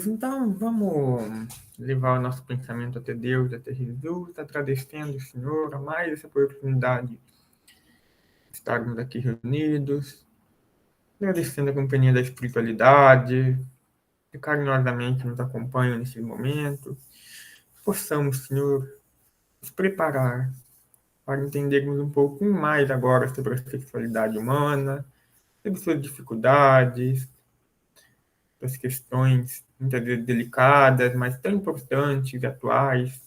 Então, vamos levar o nosso pensamento até Deus, até Jesus, agradecendo o Senhor a mais essa oportunidade de estarmos aqui reunidos, agradecendo a companhia da espiritualidade, que carinhosamente nos acompanha nesse momento. Possamos, Senhor, nos preparar para entendermos um pouquinho mais agora sobre a sexualidade humana, sobre suas dificuldades, as questões muitas vezes delicadas, mas tão importantes e atuais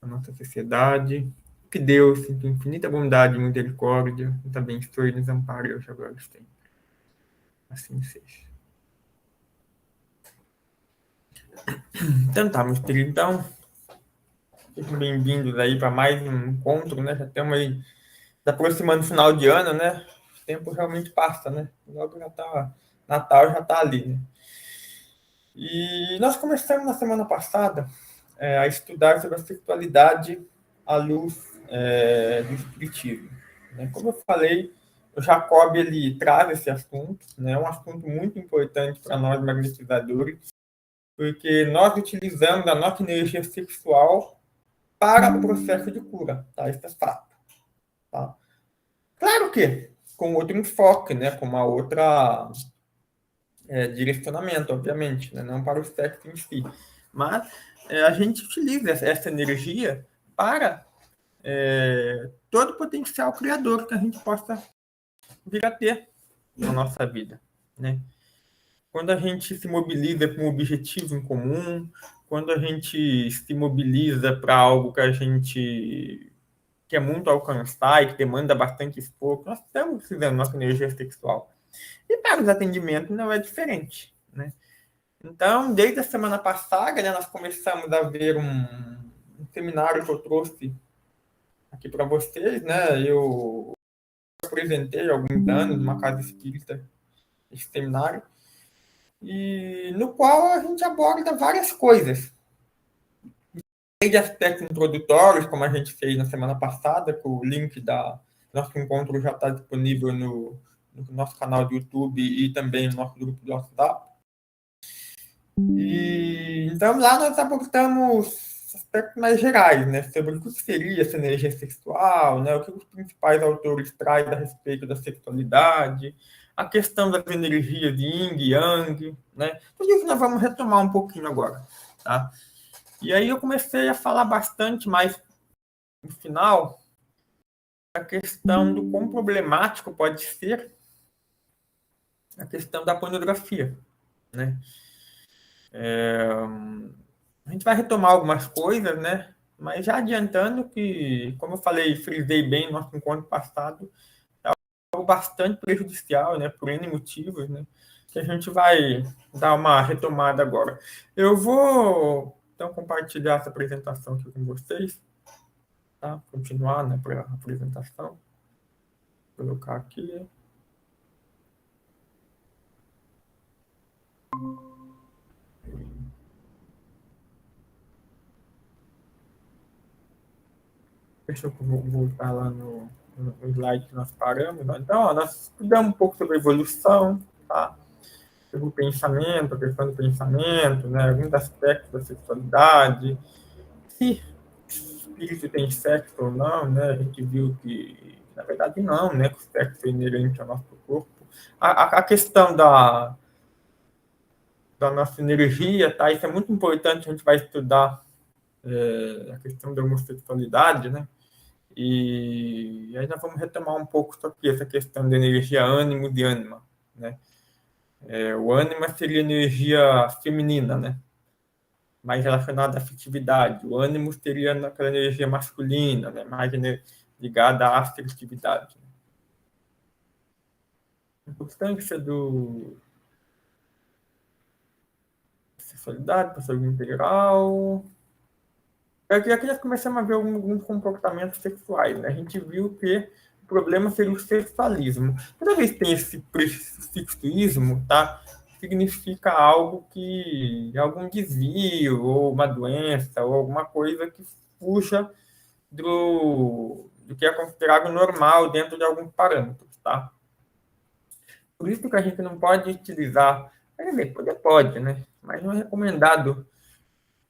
na nossa sociedade. Que Deus, em sua infinita bondade e misericórdia, nos abençoe e nos ampare hoje, agora e sempre. Assim seja. Então tá, meus queridos. Então, sejam bem-vindos aí para mais um encontro, né? Já estamos aí aproximando o final de ano, né? O tempo realmente passa, né? Logo já tá, Natal já tá ali, né? E nós começamos na semana passada a estudar sobre a sexualidade à luz do espiritismo, né? Como eu falei, o Jacob ele traz esse assunto, né? É um assunto muito importante para nós magnetizadores, porque nós utilizamos a nossa energia sexual para o processo de cura, tá? Isso é fato, tá? Claro que com outro enfoque, né? Com uma outra direcionamento, obviamente, né? Não para o sexo em si, mas a gente utiliza essa energia para todo o potencial criador que a gente possa vir a ter na nossa vida, né? Quando a gente se mobiliza para um objetivo em comum, quando a gente se mobiliza para algo que a gente quer muito alcançar e que demanda bastante esforço, nós estamos utilizando nossa energia sexual. E para os atendimentos não é diferente, né? Então, desde a semana passada, né, nós começamos a ver um seminário que eu trouxe aqui para vocês, né? Eu apresentei há alguns anos numa casa espírita esse seminário, e no qual a gente aborda várias coisas, desde aspectos introdutórios, como a gente fez na semana passada, que o link da nosso encontro já está disponível no nosso canal do YouTube e também no nosso grupo do WhatsApp. E então lá nós abordamos aspectos mais gerais, né, sobre o que seria essa energia sexual, né, o que os principais autores trazem a respeito da sexualidade, a questão das energias de Yin e Yang, né, tudo isso nós vamos retomar um pouquinho agora, tá? E aí eu comecei a falar bastante mais no final a questão do quão problemático pode ser a questão da pornografia, né? A gente vai retomar algumas coisas, né? Mas já adiantando que, como eu falei, frisei bem no nosso encontro passado, é algo bastante prejudicial, né? Por N motivos, né? Que a gente vai dar uma retomada agora. Eu vou, então, compartilhar essa apresentação aqui com vocês, tá? Continuar, né, para a apresentação. Vou colocar aqui. Deixa eu voltar lá no slide que nós paramos. Então, ó, nós estudamos um pouco sobre a evolução, tá? Sobre o pensamento, a questão do pensamento, né? Alguns aspectos da sexualidade, se o espírito tem sexo ou não, né? A gente viu que, na verdade, não, né? Que o sexo é inerente ao nosso corpo. A questão da nossa energia, tá? Isso é muito importante, a gente vai estudar a questão da homossexualidade, né? E aí nós vamos retomar um pouco sobre essa questão da energia ânimo e ânima, né? O ânima seria energia feminina, né? Mais relacionada à afetividade. O ânimo seria aquela energia masculina, né? Mais ligada à afetividade. A importância do sexualidade, para saúde integral. Aqui nós começamos a ver alguns comportamentos sexuais, né? A gente viu que o problema seria o sexualismo. Toda vez que tem esse prefixismo, tá? Significa algo que algum desvio, ou uma doença, ou alguma coisa que fuja do que é considerado normal dentro de alguns parâmetros, tá? Por isso que a gente não pode utilizar, quer dizer, pode, né? Mas não é recomendado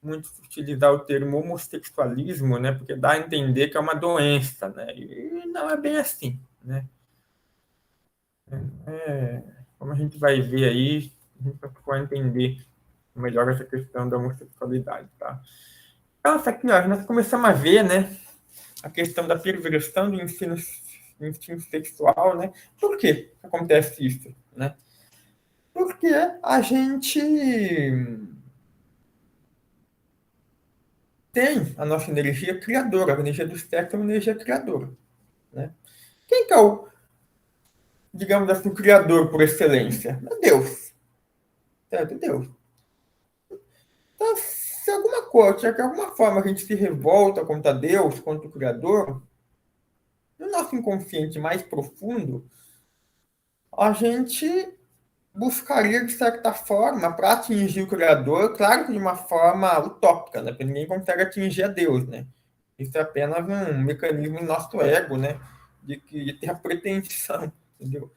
muito utilizar o termo homossexualismo, né? Porque dá a entender que é uma doença, né? E não é bem assim, né? Como a gente vai ver aí, a gente vai entender melhor essa questão da homossexualidade, tá? Então, isso aqui, ó, nós começamos a ver, né? A questão da perversão do ensino sexual, né? Por que acontece isso, né? Porque a gente tem a nossa energia criadora, a energia do sexo é uma energia criadora, né? Quem que é o, digamos assim, o criador por excelência? É Deus, certo? Deus. Então, se alguma coisa, se de alguma forma a gente se revolta contra Deus, contra o Criador, no nosso inconsciente mais profundo, a gente buscaria, de certa forma, para atingir o Criador, claro que de uma forma utópica, né? Porque ninguém consegue atingir a Deus, né? Isso é apenas um mecanismo do nosso ego, né? De ter a pretensão, entendeu?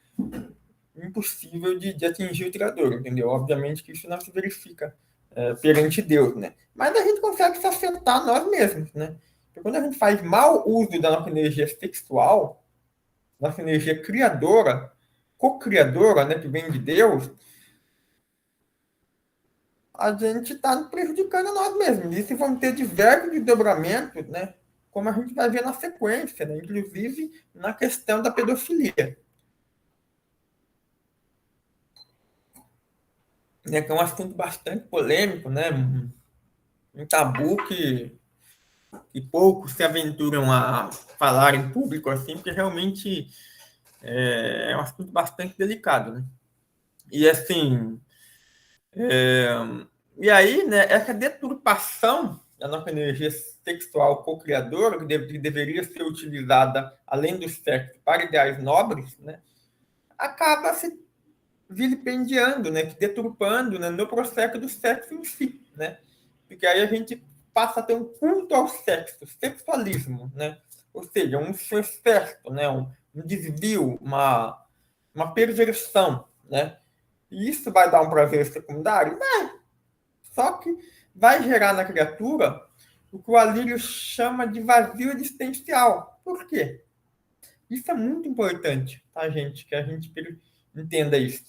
Impossível de atingir o Criador, entendeu? Obviamente que isso não se verifica perante Deus, né? Mas a gente consegue se acertar nós mesmos, né? Porque quando a gente faz mau uso da nossa energia sexual, nossa energia criadora, co-criadora, né, que vem de Deus, a gente está prejudicando a nós mesmos. Isso vão ter diversos desdobramentos, né? Como a gente vai ver na sequência, né? Inclusive na questão da pedofilia. Né? Que é um assunto bastante polêmico, né? Um tabu que poucos se aventuram a falar em público assim, porque realmente é um assunto bastante delicado, né? E assim, é, e aí, né, essa deturpação da nossa energia sexual co-criadora, que deveria ser utilizada além do sexo para ideais nobres, né, acaba se vilipendiando, né, deturpando, né, no processo do sexo em si, né? Porque aí a gente passa a ter um culto ao sexo, sexualismo, né? Ou seja, um excesso, né, um desvio, uma perversão, né? E isso vai dar um prazer secundário? Só que vai gerar na criatura o que o Alírio chama de vazio existencial. Por quê? Isso é muito importante, tá, gente? Que a gente entenda isso.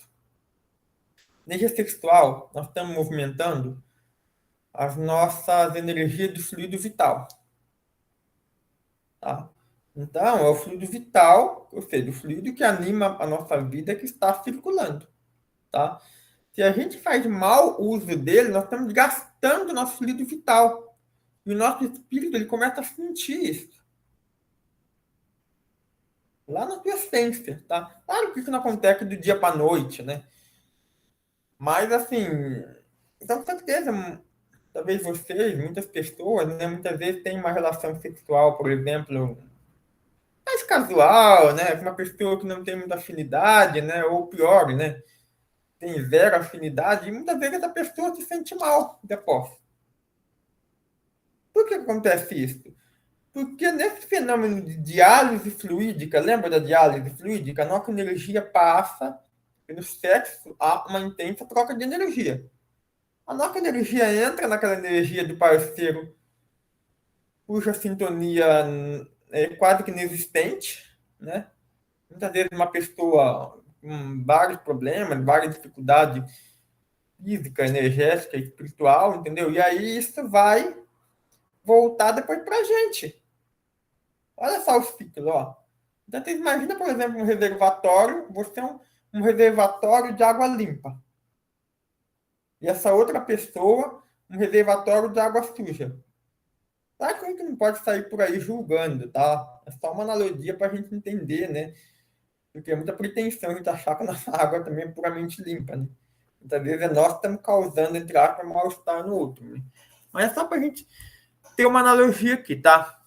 Energia sexual, nós estamos movimentando as nossas energias do fluido vital, tá? Então, é o fluido vital, ou seja, o fluido que anima a nossa vida que está circulando, tá? Se a gente faz mau uso dele, nós estamos gastando o nosso fluido vital. E o nosso espírito ele começa a sentir isso. Lá na tua essência, tá? Claro que isso não acontece do dia para a noite, né? Mas, assim, então, com certeza, talvez vocês, muitas pessoas, né, muitas vezes têm uma relação sexual, por exemplo, mais casual, né? Com uma pessoa que não tem muita afinidade, né? Ou pior, né? Tem zero afinidade, e muitas vezes a pessoa se sente mal depois. Por que acontece isso? Porque nesse fenômeno de diálise fluídica, lembra da diálise fluídica? A nossa energia passa, e no sexo há uma intensa troca de energia. A nossa energia entra naquela energia do parceiro cuja sintonia é quase que inexistente, né? Muitas vezes uma pessoa com vários problemas, várias dificuldades física, energética, espiritual, entendeu? E aí isso vai voltar depois para a gente. Olha só o ciclo, ó. Então, você imagina, por exemplo, um reservatório, você é um reservatório de água limpa. E essa outra pessoa, um reservatório de água suja. Tá que a gente não pode sair por aí julgando, tá? É só uma analogia para a gente entender, né? Porque é muita pretensão a gente achar que a nossa água também é puramente limpa, né? Muitas vezes é nós que estamos causando, entre aspas, mal-estar no outro, né? Mas é só para a gente ter uma analogia aqui, tá?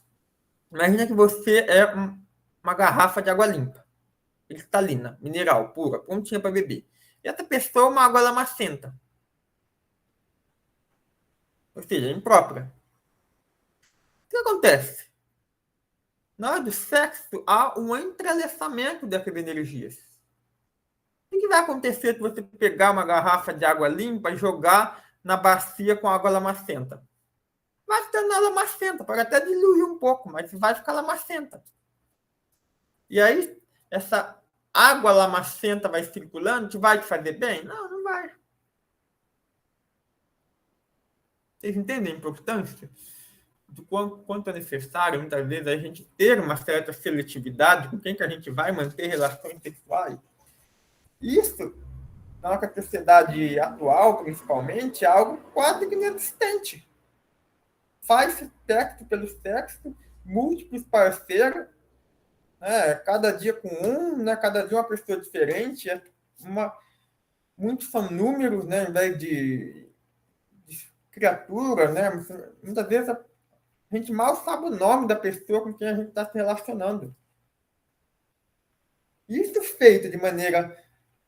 Imagina que você é uma garrafa de água limpa, cristalina, mineral, pura, prontinha para beber. E essa pessoa é uma água lamacenta, ou seja, imprópria. O que acontece? Na hora do sexo, há um entrelaçamento dessas energias. O que vai acontecer se você pegar uma garrafa de água limpa e jogar na bacia com água lamacenta. Vai se tornar lamacenta, pode até diluir um pouco, mas vai ficar lamacenta. E aí, essa água lamacenta vai circulando, que vai te fazer bem? Não, não vai. Vocês entendem a importância do quanto é necessário, muitas vezes, a gente ter uma certa seletividade com quem que a gente vai manter relações sexuais? Isso, na nossa sociedade atual, principalmente, é algo quase que inexistente. Faz sexo pelo sexo, múltiplos parceiros, né? Cada dia com um, né? Cada dia uma pessoa diferente. Muitos são números, né? Ao invés de criaturas, né? Muitas vezes a gente mal sabe o nome da pessoa com quem a gente está se relacionando. Isso feito de maneira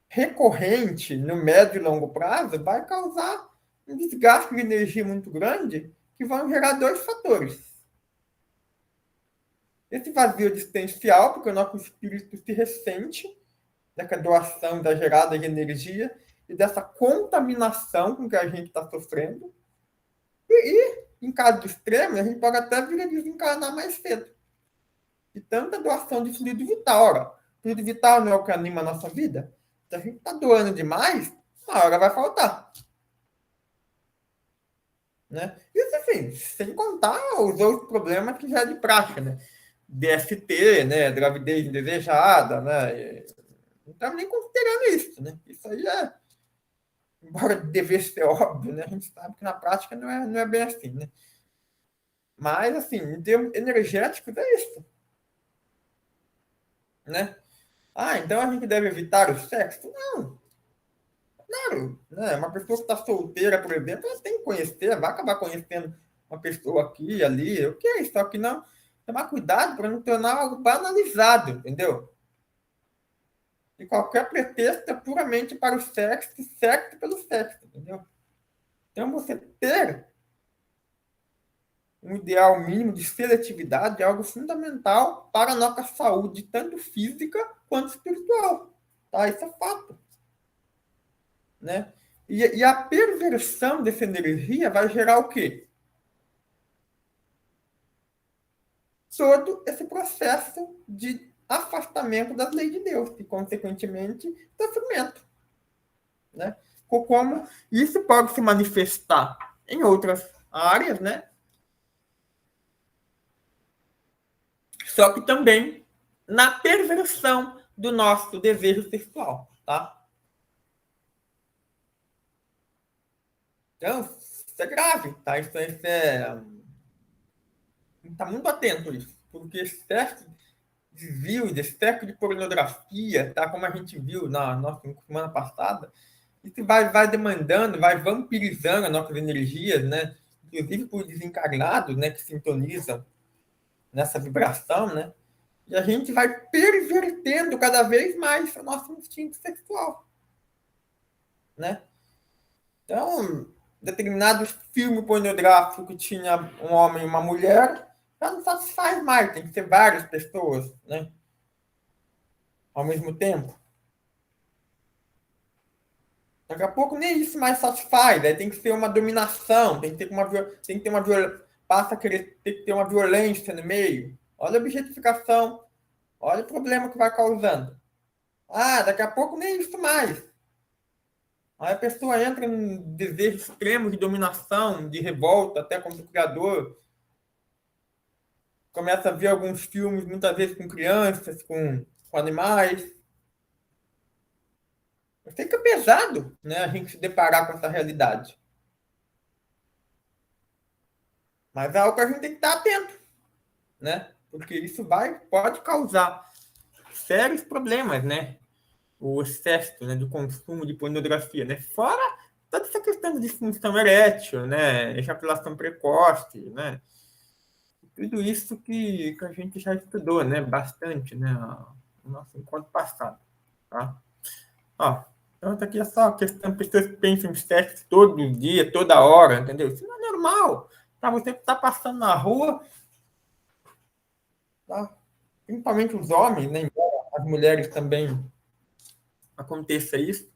recorrente, no médio e longo prazo, vai causar um desgaste de energia muito grande, que vão gerar dois fatores. Esse vazio existencial, porque o nosso espírito se ressente dessa doação da gerada de energia e dessa contaminação com que a gente está sofrendo. E, em caso extremo, a gente pode até vir a desencarnar mais cedo. E tanta doação de fluido vital. Ora, fluido vital não é o que anima a nossa vida? Se a gente está doando demais, uma hora vai faltar. Né? Isso, assim, sem contar os outros problemas que já é de prática, né? DST, né? Gravidez indesejada, né? Não estamos nem considerando isso, né? Isso aí é, embora devesse ser óbvio, né? A gente sabe que na prática não é bem assim, né? Mas, assim, em termos energéticos, é isso, né? Ah, então a gente deve evitar o sexo? Não. Claro, né? Uma pessoa que está solteira, por exemplo, ela tem que conhecer, vai acabar conhecendo uma pessoa aqui e ali, ok, só que não tomar cuidado para não tornar algo banalizado, entendeu? E qualquer pretexto é puramente para o sexo pelo sexo, entendeu? Então, você ter um ideal mínimo de seletividade é algo fundamental para a nossa saúde, tanto física quanto espiritual. Tá? Isso é fato. Né? E a perversão dessa energia vai gerar o quê? Todo esse processo de afastamento das leis de Deus e, consequentemente, sofrimento. Né? Como isso pode se manifestar em outras áreas, né? Só que também na perversão do nosso desejo sexual, tá? Então, isso é grave, tá? Isso está muito atento a isso, porque excesso de vídeo, excesso de pornografia, tá? Como a gente viu na nossa semana passada, isso vai demandando, vai vampirizando as nossas energias, né? Inclusive por desencarnados, né? Que sintonizam nessa vibração, né? E a gente vai pervertendo cada vez mais o nosso instinto sexual, né? Então, determinados filmes pornográficos que tinha um homem e uma mulher, já não satisfaz mais, tem que ter várias pessoas, né? Ao mesmo tempo. Daqui a pouco nem isso mais satisfaz, aí tem que ser uma dominação, tem que ter uma passa a querer ter que ter uma violência no meio. Olha a objetificação, olha o problema que vai causando. Ah, daqui a pouco nem isso mais. Aí a pessoa entra em desejo extremo de dominação, de revolta, até contra o criador. Começa a ver alguns filmes, muitas vezes com crianças, com animais. Fica pesado, né, a gente se deparar com essa realidade. Mas é algo que a gente tem que estar atento, né? Porque isso pode causar sérios problemas, né? O excesso, né, do consumo de pornografia, né? Fora toda essa questão de disfunção erétil, né? Ejaculação precoce, né? Tudo isso que a gente já estudou, né? Bastante, né? No nosso encontro passado, tá? Ó, então tá aqui é só a questão, pessoas pensam em sexo todo dia, toda hora, entendeu? Isso não é normal. Tá? Você tá passando na rua, tá? Principalmente os homens, né? Embora as mulheres também aconteça isso.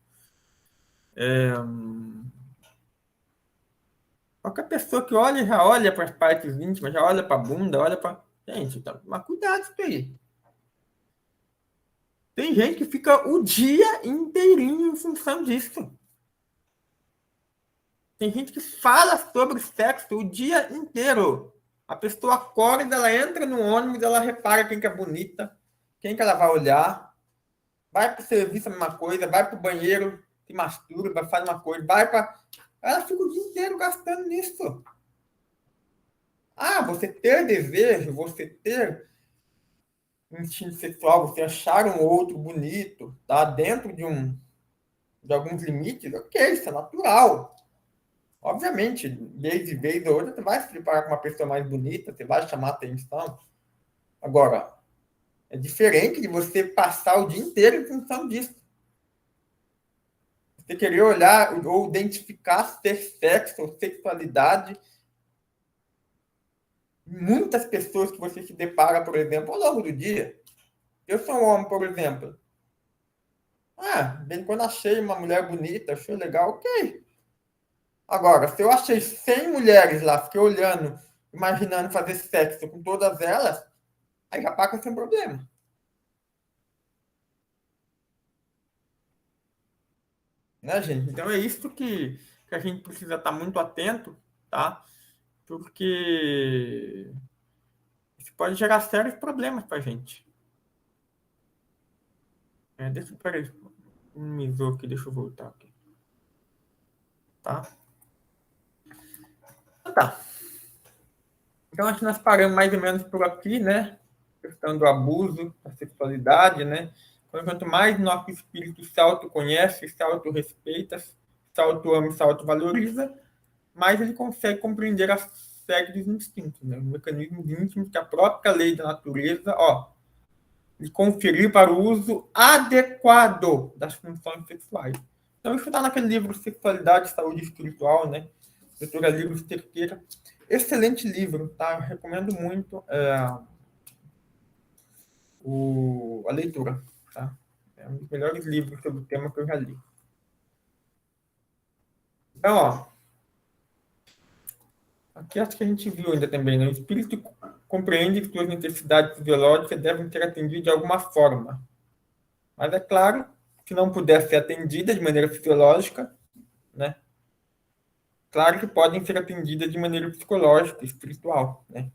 Qualquer pessoa que olha, já olha para as partes íntimas, já olha para a bunda, olha para... Gente, então, mas cuidado com isso aí. Tem gente que fica o dia inteirinho em função disso. Tem gente que fala sobre sexo o dia inteiro. A pessoa acorda, ela entra no ônibus, ela repara quem que é bonita, quem que ela vai olhar, vai para o serviço a mesma coisa, vai para o banheiro, se masturba, faz uma coisa, vai para... Ela fica o dia inteiro gastando nisso. Ah, você ter desejo, você ter instinto sexual, você achar um outro bonito, tá? Dentro de alguns limites, ok, isso é natural. Obviamente, de vez ou outra, você vai se preparar com uma pessoa mais bonita, você vai chamar atenção. Agora, é diferente de você passar o dia inteiro em função disso. Você querer olhar ou identificar ter sexo ou sexualidade. Muitas pessoas que você se depara, por exemplo, ao longo do dia. Eu sou um homem, por exemplo. Bem quando achei uma mulher bonita, achei legal, ok. Agora, se eu achei 100 mulheres lá, fiquei olhando, imaginando fazer sexo com todas elas, aí já paga sem problema. Né, gente? Então é isso que a gente precisa estar muito atento, tá? Porque isso pode gerar sérios problemas para a gente. Peraí, minimizou aqui, deixa eu voltar aqui. Tá? Tá. Então, acho que nós paramos mais ou menos por aqui, né? A questão do abuso, da sexualidade, né? Quanto mais nosso espírito se autoconhece, se autorrespeita, se autoama e se autovaloriza, mais ele consegue compreender a série dos instintos, né? Os mecanismos íntimos que a própria lei da natureza, lhe conferiu para o uso adequado das funções sexuais. Então, isso está naquele livro Sexualidade e Saúde Espiritual, né? Doutora Livros Cerqueira. Excelente livro, tá? Eu recomendo muito a leitura, tá? É um dos melhores livros sobre o tema que eu já li. Então, aqui acho que a gente viu ainda também, né? O espírito compreende que suas necessidades fisiológicas devem ser atendidas de alguma forma. Mas é claro, se não puder ser atendida de maneira fisiológica, né? Claro que podem ser atendidas de maneira psicológica, espiritual, né?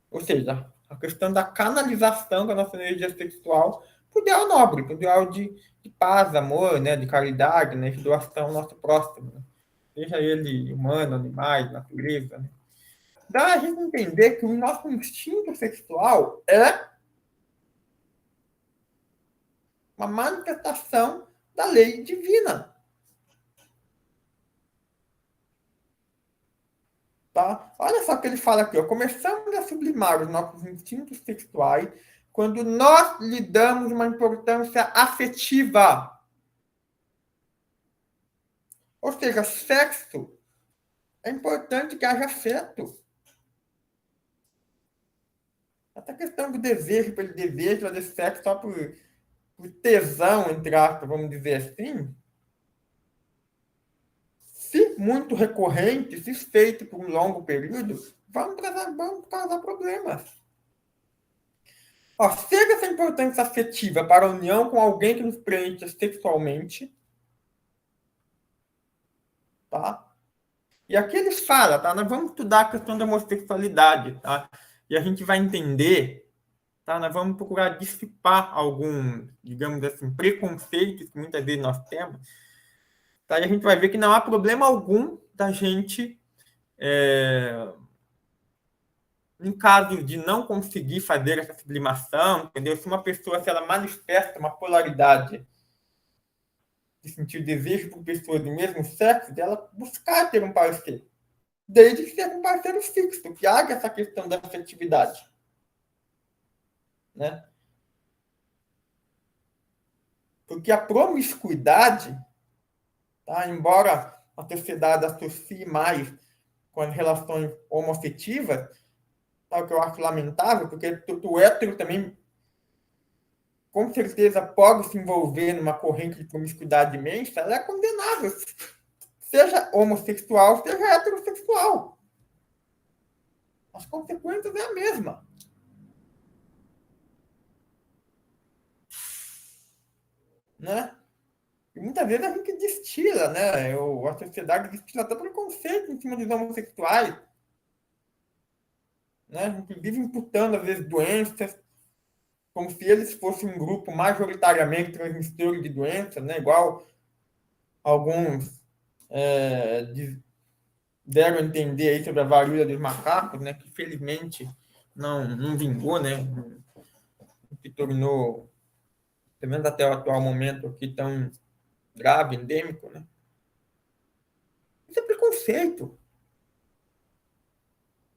Ou seja, a questão da canalização da nossa energia sexual para o ideal nobre, para o ideal de paz, amor, né? De caridade, né? De doação ao nosso próximo, né? Seja ele humano, animais, natureza, né? Dá a gente entender que o nosso instinto sexual é uma manifestação da lei divina. Tá? Olha só o que ele fala aqui. Começamos a sublimar os nossos instintos sexuais quando nós lhe damos uma importância afetiva. Ou seja, sexo é importante que haja afeto. Essa questão do desejo pelo desejo, fazer sexo só por tesão, entre aspas, vamos dizer assim, se muito recorrente, se feito por um longo período, vamos causar problemas. Seja essa importância afetiva para a união com alguém que nos preenche sexualmente, tá? E aqui eles falam, tá? Nós vamos estudar a questão da homossexualidade, tá? E a gente vai entender, tá? Nós vamos procurar dissipar algum, digamos assim, preconceitos que muitas vezes nós temos, tá? E a gente vai ver que não há problema algum da gente, em caso de não conseguir fazer essa sublimação, entendeu? Se uma pessoa, se ela manifesta uma polaridade de sentir desejo por pessoas do mesmo sexo, dela buscar ter um parceiro. Desde que seja um parceiro fixo, que haja essa questão da afetividade. Né? Porque a promiscuidade, tá? Embora a sociedade associe mais com as relações homoafetivas, tá? O que eu acho lamentável, porque o hétero também, com certeza, pode se envolver numa corrente de promiscuidade imensa, ela é condenável. seja homossexual, seja heterossexual. As consequências é a mesma. Né? E muitas vezes a gente destila, né? A sociedade destila até preconceito em cima dos homossexuais. Né? A gente vive imputando, às vezes, doenças, como se eles fossem um grupo majoritariamente transmissor de doenças, né? Igual alguns deram a entender aí sobre a varíola dos macacos, né? Que felizmente não vingou, né? Se tornou, pelo menos até o atual momento aqui, tão grave, endêmico, né? Isso é preconceito.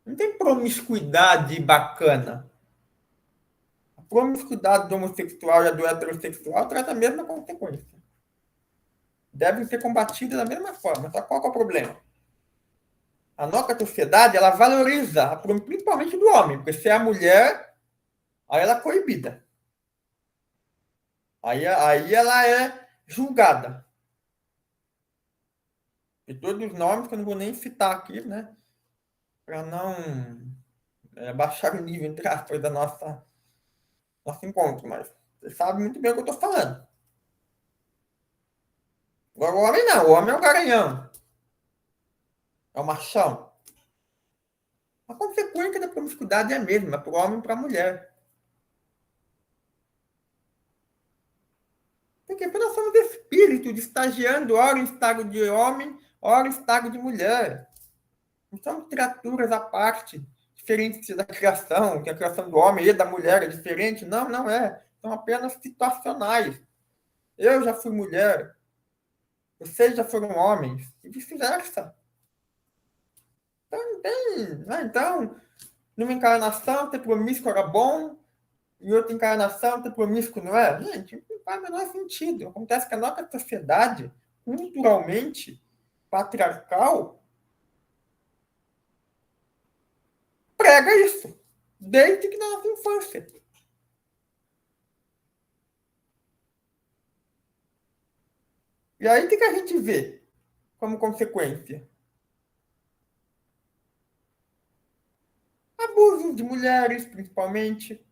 Não tem promiscuidade bacana. A promiscuidade do homossexual e a do heterossexual traz a mesma consequência. Devem ser combatidas da mesma forma. Só qual que é o problema? A nossa sociedade, ela valoriza, principalmente do homem, porque se é a mulher, aí ela é coibida. Aí ela é julgada. E todos os nomes que eu não vou nem citar aqui, né? Para não baixar o nível, entre aspas, da nosso encontro. Mas você sabe muito bem o que eu estou falando. Agora o homem não. O homem é o garanhão. É o machão. A consequência da promiscuidade é a mesma, para o homem e para a mulher. Porque nós somos espíritos estagiando, ora em estado de homem, ora em estado de mulher. Não somos criaturas à parte, diferentes da criação, que a criação do homem e da mulher é diferente. Não, não é. São apenas situacionais. Eu já fui mulher, vocês já foram homens, e vice-versa. Então, não tem. Né? Então, numa encarnação, ter promíscuo era bom, em outra encarnação, ter promíscuo não é? Gente, não faz o menor sentido. Acontece que a nossa sociedade, culturalmente patriarcal, prega isso, desde que na nossa infância. E aí, o que a gente vê como consequência? Abuso de mulheres, principalmente.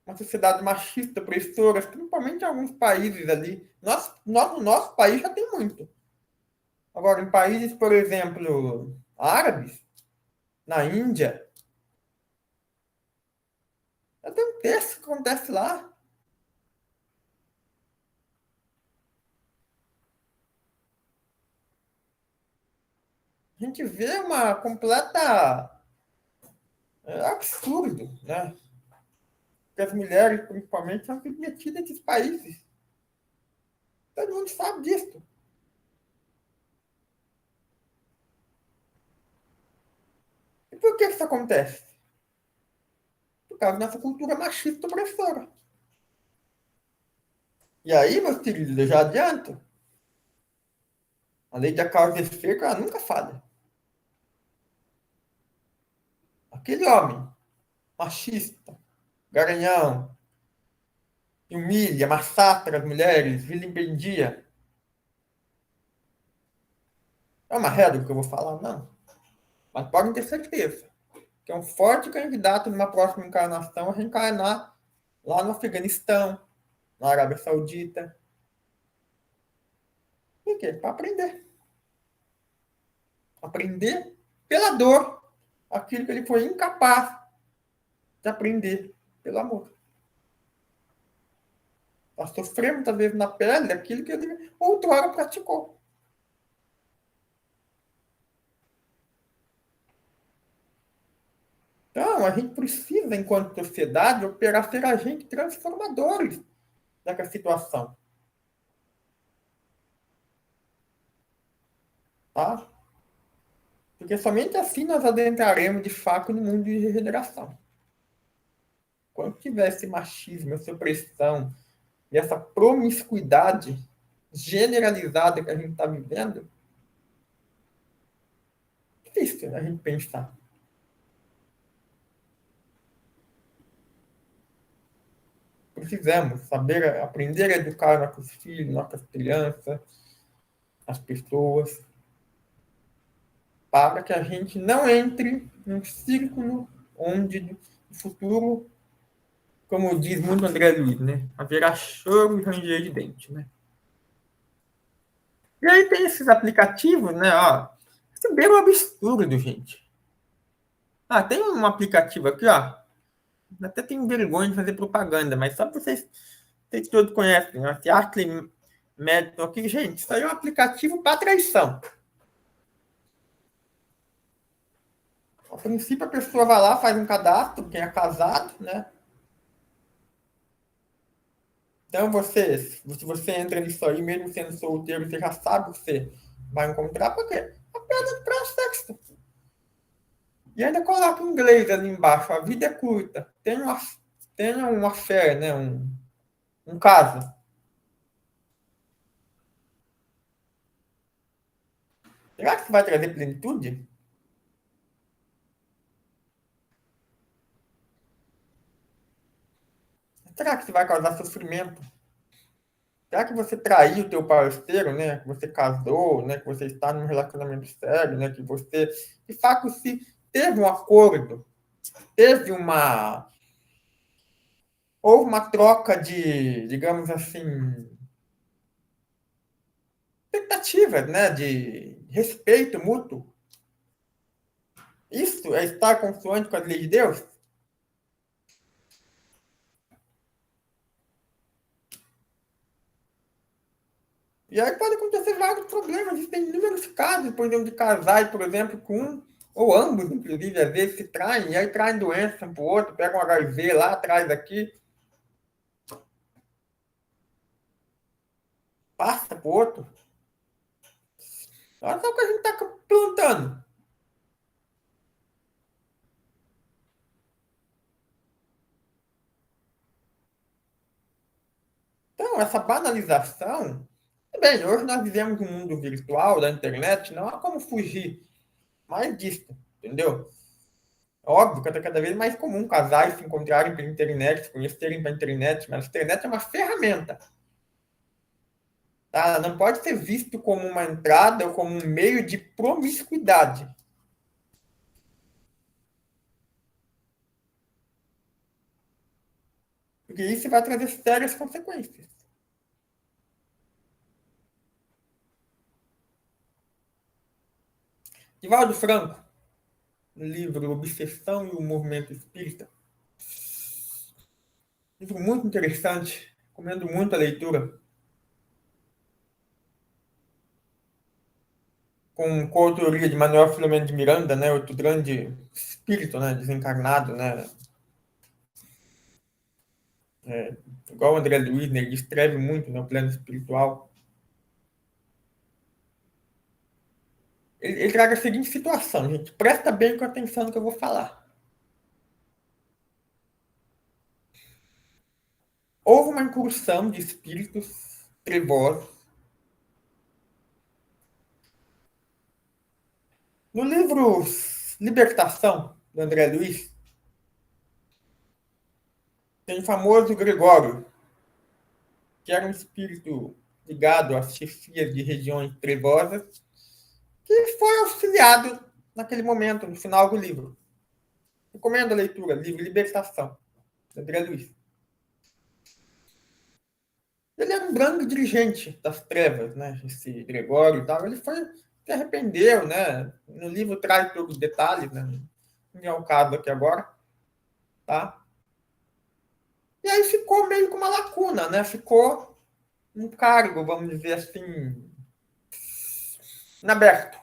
Uma sociedade machista, opressora, principalmente em alguns países ali. No nosso país já tem muito. Agora, em países, por exemplo, árabes, na Índia, já tem um texto que acontece lá. A gente vê uma completa absurdo, né? Que as mulheres, principalmente, são submetidas a esses países. Todo mundo sabe disso. E por que isso acontece? Por causa da nossa cultura machista opressora. E aí, meus queridos, eu já adianto, a lei da causa e efeito, ela nunca falha. Aquele homem machista, garanhão, humilha, massacra as mulheres, vilipendia. É uma regra que eu vou falar? Não. Mas podem ter certeza que é um forte candidato numa próxima encarnação a reencarnar lá no Afeganistão, na Arábia Saudita. Por quê? Para aprender. Aprender pela dor aquilo que ele foi incapaz de aprender pelo amor. Para sofrer muitas vezes na pele aquilo que ele outrora praticou. Então, a gente precisa, enquanto sociedade, operar ser agentes transformadores daquela situação. Tá? Porque somente assim nós adentraremos, de fato, no mundo de regeneração. Quando tiver esse machismo, essa opressão e essa promiscuidade generalizada que a gente está vivendo, é difícil a gente pensar. precisamos saber aprender a educar nossos filhos, nossas crianças, as pessoas, para que a gente não entre num círculo onde no futuro, como diz muito André Luiz, né, haverá choro e ranger de dente, né? E aí tem esses aplicativos, né? Ó, isso é bem um absurdo, gente. Ah, tem um aplicativo aqui, ó. Até tenho vergonha de fazer propaganda, mas só para vocês todos conhecem, né? Esse Ashley Madison aqui, gente, isso aí é um aplicativo para traição. A princípio, a pessoa vai lá, faz um cadastro, quem é casado, né? Então, se você entra nisso aí, mesmo sendo solteiro, você já sabe o que você vai encontrar, porque apenas para sexo. E ainda coloca em inglês ali embaixo, a vida é curta, tenha uma fé, né? Um caso. Será que isso vai trazer plenitude? Será que isso vai causar sofrimento? Será que você traiu o teu parceiro, né? Que você casou, né? Que você está num relacionamento sério, né? Que você, de fato, se teve um acordo, teve houve uma troca de, digamos assim, expectativas, né? De respeito mútuo. Isso é estar consoante com a lei de Deus? E aí pode acontecer vários problemas. Existem inúmeros casos, por exemplo, de casais, por exemplo, com um ou ambos, inclusive, às vezes se traem, e aí traem doença um para o outro, pegam um HIV lá atrás daqui, passa para o outro. Olha só o que a gente está plantando. Então, essa banalização. Bem, hoje nós vivemos um mundo virtual da internet, não há como fugir mais disso, entendeu? Óbvio que é cada vez mais comum casais se encontrarem pela internet, se conhecerem pela internet, mas a internet é uma ferramenta. Tá? Não pode ser visto como uma entrada ou como um meio de promiscuidade. Porque isso vai trazer sérias consequências. Divaldo Franco, no livro Obsessão e o Movimento Espírita, livro muito interessante, recomendo muito a leitura, com coautoria de Manuel Filomeno de Miranda, né, outro grande espírito, né, desencarnado, né, igual o André Luiz, né, ele escreve muito no plano espiritual. Ele traga a seguinte situação, gente, presta bem com a atenção no que eu vou falar. Houve uma incursão de espíritos trevosos. No livro Libertação, do André Luiz, tem o famoso Gregório, que era um espírito ligado às chefias de regiões trevosas, que foi auxiliado naquele momento, no final do livro. Recomendo a leitura, livro Libertação, do André Luiz. Ele era um grande dirigente das trevas, né? Esse Gregório e tal. Ele se arrependeu, né? No livro traz todos os detalhes, né? Não é o caso aqui agora, tá? E aí ficou meio com uma lacuna, né? Ficou um cargo, vamos dizer assim, em aberto.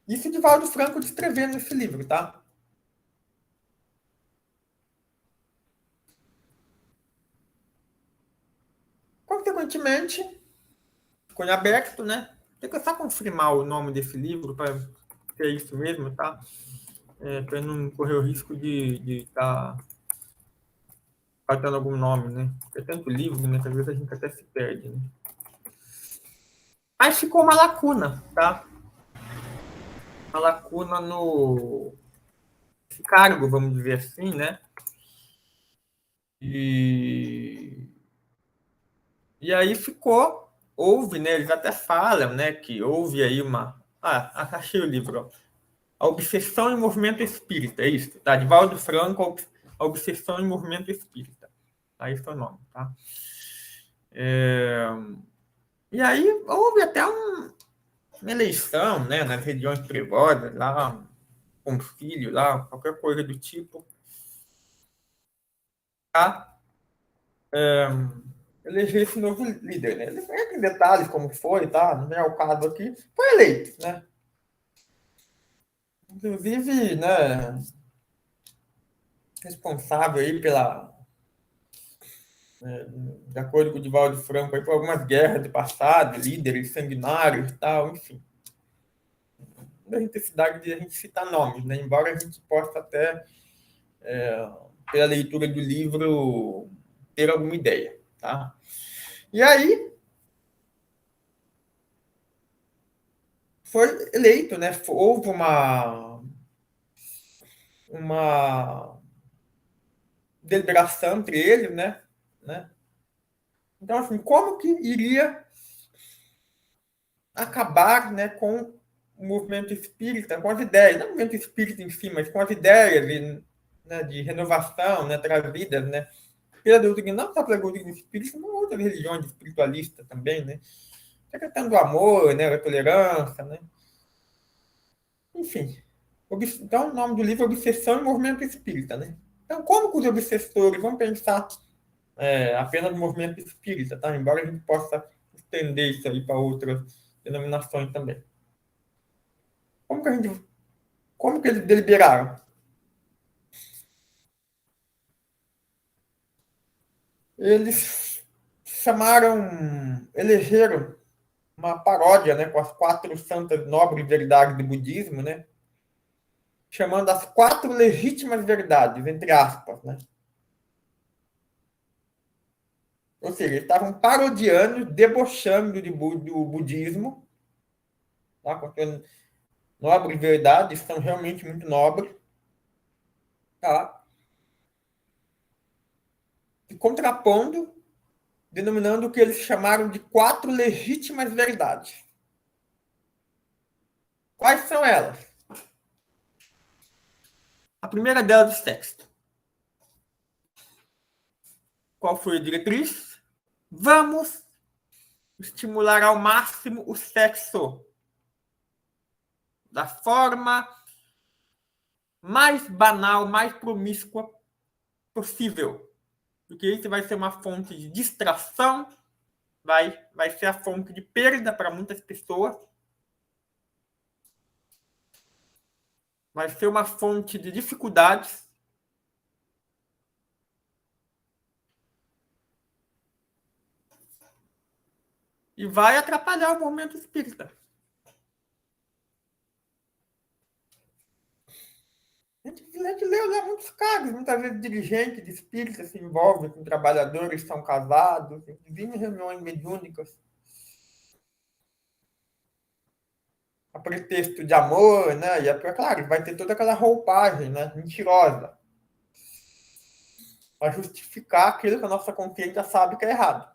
Isso de Valdo Franco descrevendo nesse livro, tá? Consequentemente, ficou em aberto, né? Tem que só confirmar o nome desse livro para ser isso mesmo, tá? Para não correr o risco de estar faltando algum nome, né? É tanto livro, né? Que às vezes a gente até se perde, né? Mas ficou uma lacuna, tá? Uma lacuna no esse cargo, vamos dizer assim, né? E aí houve, né? Eles até falam, né? Que houve aí uma. Achei o livro, ó. A Obsessão em Movimento Espírita, é isso, tá? De Valdo Franco, A Obsessão em Movimento Espírita. Tá? Esse é o nome, tá? E aí houve até uma eleição, né? Nas regiões trevosas, lá, concílio, lá, qualquer coisa do tipo, tá? Eleger esse novo líder, né? Ele entra em detalhes como foi, tá? Não é o caso aqui. Foi eleito, né? Inclusive, né? Responsável aí pela, de acordo com o Divaldo Franco, aí, por algumas guerras do passado, líderes sanguinários e tal, enfim. Não tem necessidade de a gente citar nomes, né? Embora a gente possa até, pela leitura do livro, ter alguma ideia, tá? E aí foi eleito, né? Houve uma deliberação entre eles, né? Então, assim, como que iria acabar, né, com o movimento espírita, com as ideias, não o movimento espírita em si, mas com as ideias de renovação, né, trazidas, né, pela doutrina, não só pela doutrina espírita, mas outras religiões espiritualistas também, né, a questão do amor, né, da tolerância, né, enfim. Então, o nome do livro é Obsessão e Movimento Espírita, né. Então, como que os obsessores vão pensar apenas no movimento espírita, tá? Embora a gente possa estender isso aí para outras denominações também. Como que a gente Como que eles deliberaram? Eles elegeram uma paródia, né, com as quatro santas nobres verdades do budismo, né, chamando as quatro legítimas verdades, entre aspas, né. Ou seja, eles estavam parodiando, debochando do budismo, tá, porque nobres verdades são realmente muito nobres, tá, e contrapondo, denominando o que eles chamaram de quatro legítimas verdades. Quais são elas? A primeira delas é o sexo. Qual foi a diretriz? Vamos estimular ao máximo o sexo da forma mais banal, mais promíscua possível. Porque isso vai ser uma fonte de distração, vai ser a fonte de perda para muitas pessoas, vai ser uma fonte de dificuldades. E vai atrapalhar o movimento espírita. A gente lê muitos casos, muitas vezes dirigentes de espírita se envolvem com trabalhadores que são casados, inclusive em reuniões mediúnicas, a pretexto de amor, né? E é claro, vai ter toda aquela roupagem, né? Mentirosa, para justificar aquilo que a nossa consciência sabe que é errado.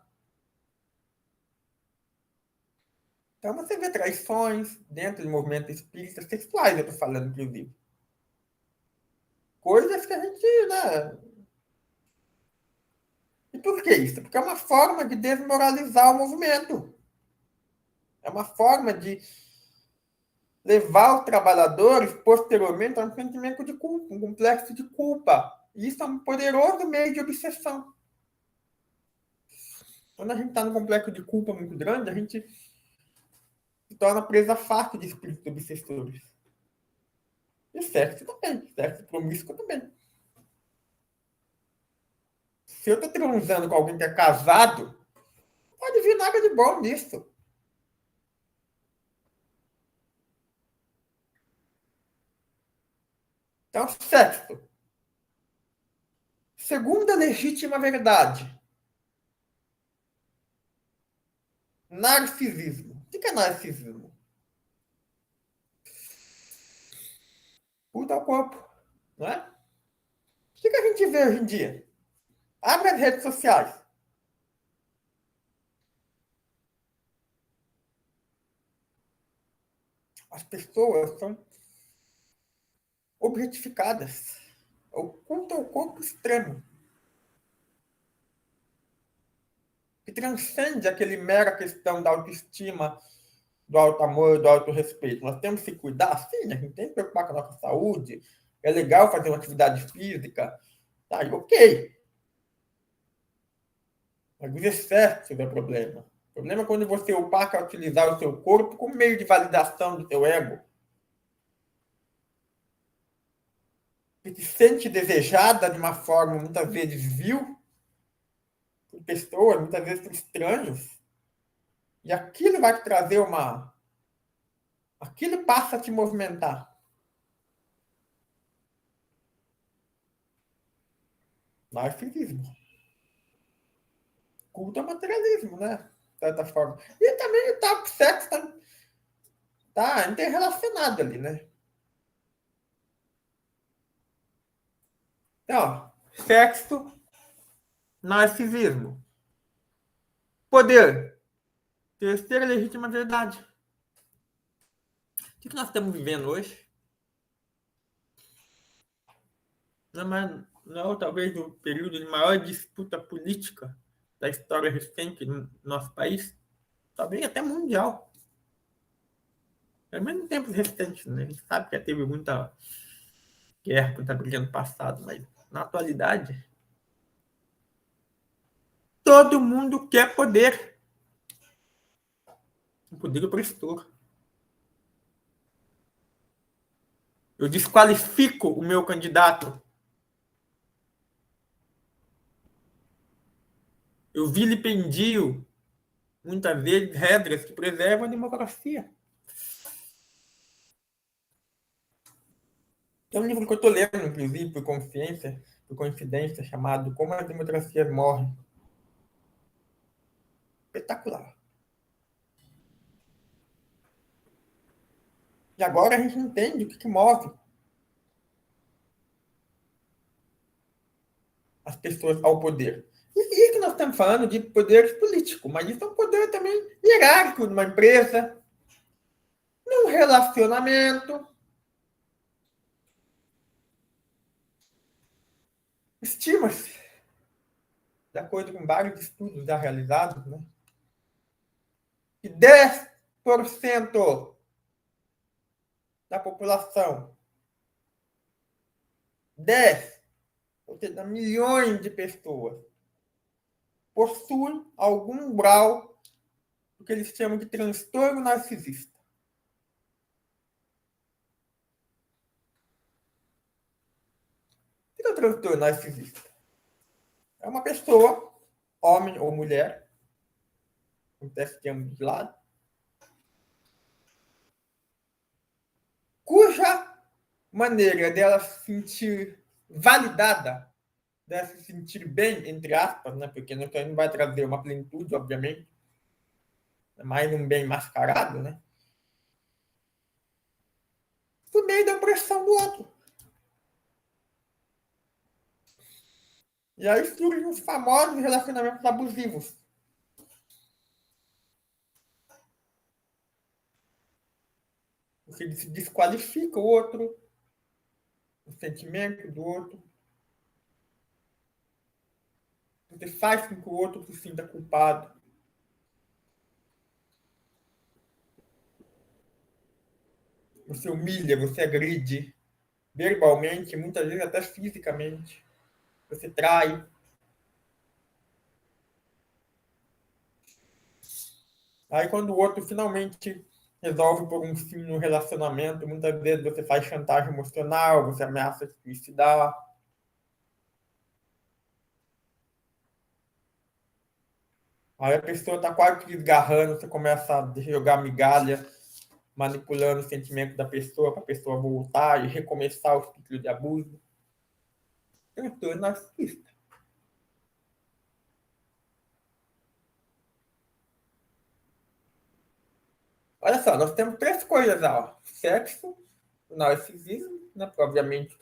Então você vê traições dentro do movimento espírita, sexuais, eu estou falando, inclusive. Coisas que a gente, né? E por que isso? Porque é uma forma de desmoralizar o movimento. É uma forma de levar os trabalhadores, posteriormente, a um sentimento de culpa, um complexo de culpa. E isso é um poderoso meio de obsessão. Quando a gente está num complexo de culpa muito grande, a gente se torna presa fácil de espíritos obsessores. E sexo também, sexo promíscuo também. Se eu estou transando com alguém que é casado, não pode vir nada de bom nisso. Então, sexo. Segunda legítima verdade. Narcisismo. O que é narcisismo? Culto ao corpo. Não é? O que a gente vê hoje em dia? Abre as redes sociais. As pessoas são objetificadas. Ocultam o corpo extremo, que transcende aquele mera questão da autoestima, do alto amor, do alto respeito. Nós temos que se cuidar, sim, a gente tem que se preocupar com a nossa saúde. É legal fazer uma atividade física, tá? E ok. Mas os excessos é o problema. O problema é quando você opaca a utilizar o seu corpo como meio de validação do seu ego. Que te sente desejada de uma forma muitas vezes vil por pessoas, muitas vezes por estranhos. E aquilo vai te trazer uma. Aquilo passa a te movimentar. Narcisismo. Culto ao materialismo, né? De certa forma. E também o sexo tá interrelacionado ali, né? Então, sexo, narcisismo. Poder. Terceira legítima verdade. O que nós estamos vivendo hoje? Não é talvez o período de maior disputa política da história recente no nosso país, talvez até mundial. Pelo menos em tempos recentes, né? A gente sabe que já teve muita guerra, muita briga no passado, mas na atualidade, todo mundo quer poder. Um poder opressor. Eu desqualifico o meu candidato. Eu vilipendio, muitas vezes, regras que preservam a democracia. Tem um livro que eu estou lendo, inclusive, por coincidência, chamado Como a Democracia Morre. Espetacular. E agora a gente entende o que move as pessoas ao poder. E que nós estamos falando de poder político, mas isso é um poder também hierárquico numa empresa, num relacionamento. Estima-se, de acordo com vários estudos já realizados, né, que 10% da população, 10, ou seja, milhões de pessoas, possuem algum grau do que eles chamam de transtorno narcisista. O que é o transtorno narcisista? É uma pessoa, homem ou mulher, acontece que ambos de lado, cuja maneira dela se sentir validada, dela se sentir bem, entre aspas, né? Porque não vai trazer uma plenitude, obviamente, é mais um bem mascarado, né? Por meio da opressão do outro. E aí surgem os famosos relacionamentos abusivos. Você se desqualifica o outro, o sentimento do outro. Você faz com que o outro se sinta culpado. Você humilha, você agride verbalmente, muitas vezes até fisicamente. Você trai. Aí quando o outro finalmente resolve por um fim no relacionamento, muitas vezes você faz chantagem emocional, você ameaça se suicidar. Aí a pessoa está quase que desgarrando, você começa a jogar migalha, manipulando o sentimento da pessoa para a pessoa voltar e recomeçar o ciclo de abuso. Transtorno narcisista. Olha só, nós temos três coisas, ó. Sexo, narcisismo, né? Obviamente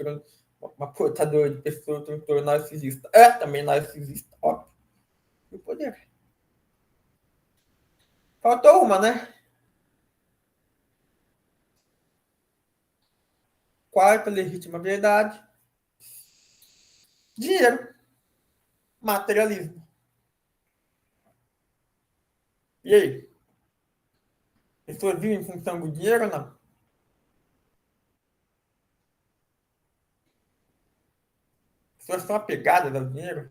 uma portadora de pessoa, transtorno narcisista. É também narcisista, óbvio. E o poder. Faltou uma, né? Quarta legítima verdade. Dinheiro. Materialismo. E aí? Pessoas vivem em função do dinheiro ou não? Pessoas são apegadas ao dinheiro?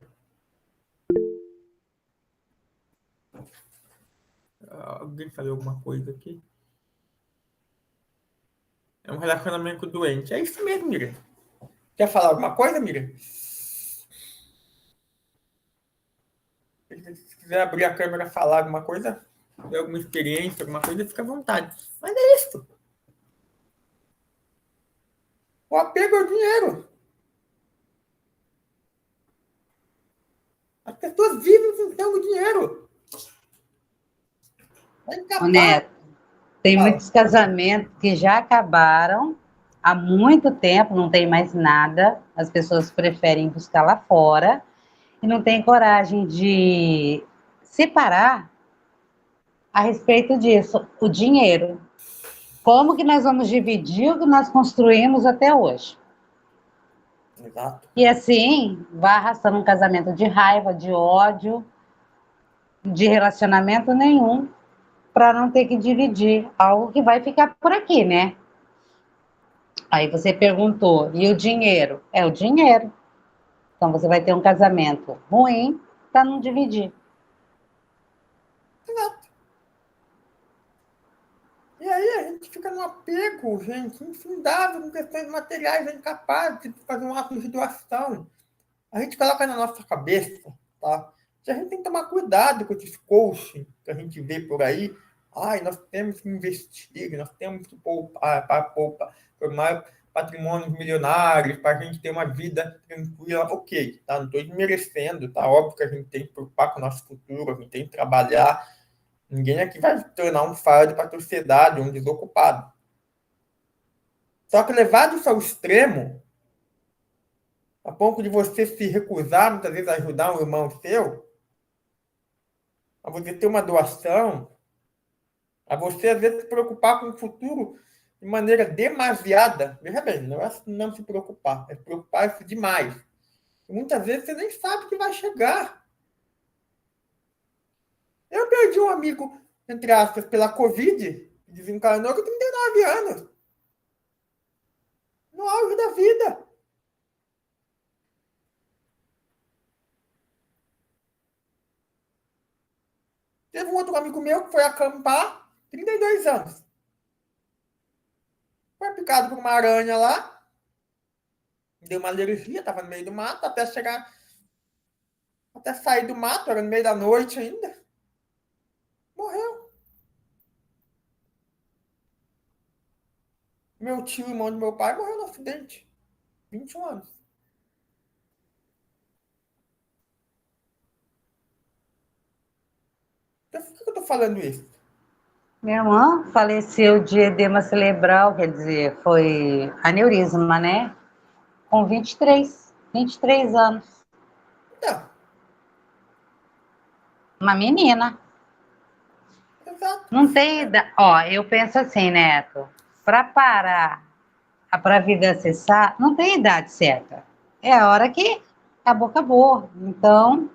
Alguém falou alguma coisa aqui? É um relacionamento doente. É isso mesmo, Miriam. Quer falar alguma coisa, Miriam? Se quiser abrir a câmera e falar alguma coisa, ter alguma experiência, alguma coisa, fica à vontade. Mas é isso. O apego ao dinheiro. As pessoas vivem em função do dinheiro. É Ô, incapaz. Neto, tem Fala. muitos casamentos que já acabaram há muito tempo, não tem mais nada. As pessoas preferem buscar lá fora e não tem coragem de separar a respeito disso, o dinheiro. Como que nós vamos dividir o que nós construímos até hoje? Exato. E assim, vai arrastando um casamento de raiva, de ódio, de relacionamento nenhum, para não ter que dividir algo que vai ficar por aqui, né? Aí você perguntou, e o dinheiro? É o dinheiro. Então você vai ter um casamento ruim para não dividir. Exato. E aí a gente fica num apego, gente, infindável com questões materiais, é incapaz de fazer um ato de doação. A gente coloca na nossa cabeça, tá? Que a gente tem que tomar cuidado com esses coaching que a gente vê por aí. Ai, nós temos que investir, nós temos que poupar, formar patrimônios milionários para a gente ter uma vida tranquila. Ok, tá? Não estou desmerecendo, tá? Óbvio que a gente tem que preocupar com o nosso futuro, a gente tem que trabalhar. Ninguém aqui vai tornar um fardo para a sociedade, um desocupado. Só que levado isso ao extremo, a ponto de você se recusar, muitas vezes, a ajudar um irmão seu, a você ter uma doação, a você, às vezes, se preocupar com o futuro de maneira demasiada. Veja bem, não é não se preocupar, é se preocupar demais. E muitas vezes você nem sabe que vai chegar. Eu perdi um amigo, entre aspas, pela Covid, desencarnou com 39 anos, no auge da vida. Teve um outro amigo meu que foi acampar, 32 anos. Foi picado por uma aranha lá, deu uma alergia, estava no meio do mato, até chegar, até sair do mato, era no meio da noite ainda. Morreu. Meu tio, irmão do meu pai, morreu no acidente. 21 anos. Então, por que eu tô falando isso? Minha irmã faleceu de edema cerebral, quer dizer, foi aneurisma, né? Com 23 anos. Não, Uma menina. exato. Não tem idade. Ó, eu penso assim, Neto, para parar, para a vida cessar, não tem idade certa. É a hora que acabou, acabou. Então,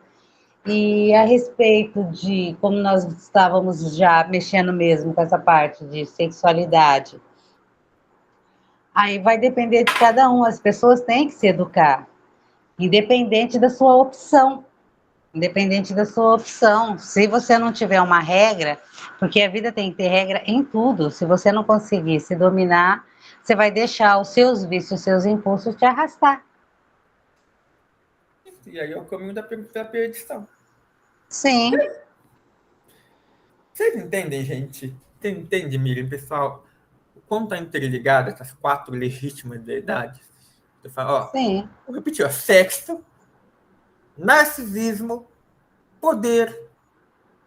e a respeito de como nós estávamos já mexendo mesmo com essa parte de sexualidade, aí vai depender de cada um. As pessoas têm que se educar, independente da sua opção. Independente da sua opção. Se você não tiver uma regra, porque a vida tem que ter regra em tudo. Se você não conseguir se dominar, você vai deixar os seus vícios, os seus impulsos te arrastar. E aí é o caminho da perdição. Sim, Vocês entendem, gente? Você entende, Miriam, pessoal? O quanto está interligado essas quatro legítimas verdades? Eu falo, ó, sim. vou repetir, ó, sexo, narcisismo, poder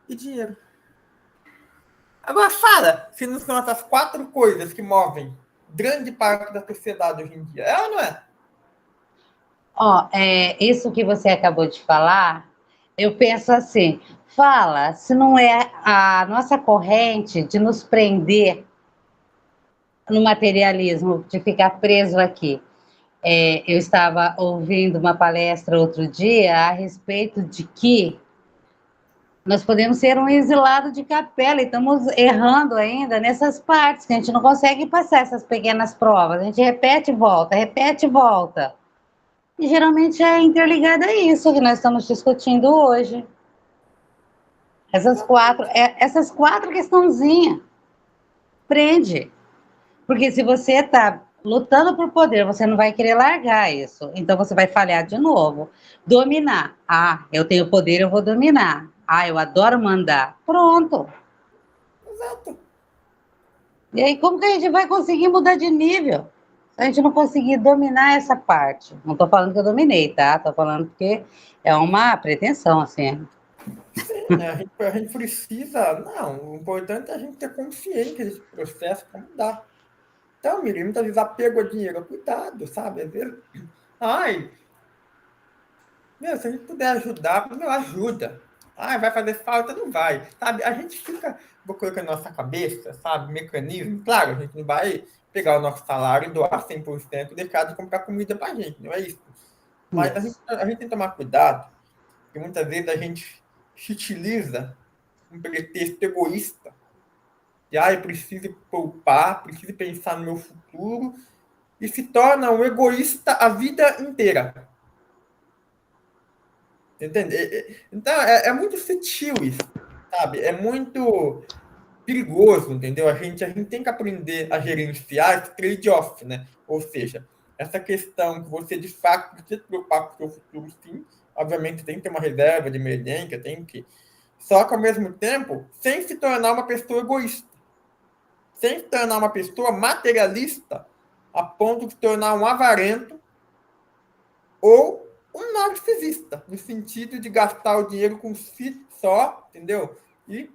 e dinheiro. Agora fala, se não são essas quatro coisas que movem grande parte da sociedade hoje em dia. É ou não é? Ó, isso que você acabou de falar, eu penso assim, fala, se não é a nossa corrente de nos prender no materialismo, de ficar preso aqui. Eu estava ouvindo uma palestra outro dia a respeito de que nós podemos ser um exilado de capela e estamos errando ainda nessas partes, que a gente não consegue passar essas pequenas provas. A gente repete e volta, repete e volta. E geralmente é interligado a isso que nós estamos discutindo hoje. Essas quatro questãozinhas. Prende. Porque se você está lutando por poder, você não vai querer largar isso. Então você vai falhar de novo. Dominar. Ah, eu tenho poder, eu vou dominar. Ah, eu adoro mandar. Pronto. Exato. E aí, como que a gente vai conseguir mudar de nível? Se a gente não conseguir dominar essa parte. Não estou falando que eu dominei, tá? Estou falando que é uma pretensão, assim. Sim, né? A gente precisa. Não, o importante é a gente ter consciência desse processo para mudar. Então, Miriam, muitas vezes apego a dinheiro, cuidado, sabe? Às vezes, ai, meu, se a gente puder ajudar, meu, ajuda. Ai, vai fazer falta? Não vai, sabe? A gente fica colocando na nossa cabeça, sabe, mecanismo. Claro, a gente não vai pegar o nosso salário e doar 100% e deixar de comprar comida pra gente, não é isso. Mas Isso. a gente tem que tomar cuidado, porque muitas vezes a gente se utiliza um pretexto egoísta. E, eu preciso poupar, preciso pensar no meu futuro, e se torna um egoísta a vida inteira. Entende? Então, é muito sutil isso, sabe? É muito perigoso, entendeu? A gente tem que aprender a gerenciar esse trade-off, né? Ou seja, essa questão que você, de fato, precisa se preocupar com o seu futuro, sim. Obviamente, tem que ter uma reserva de emergência, tem que... Só que, ao mesmo tempo, sem se tornar uma pessoa egoísta, sem se tornar uma pessoa materialista, a ponto de se tornar um avarento ou um narcisista, no sentido de gastar o dinheiro com si só, entendeu? E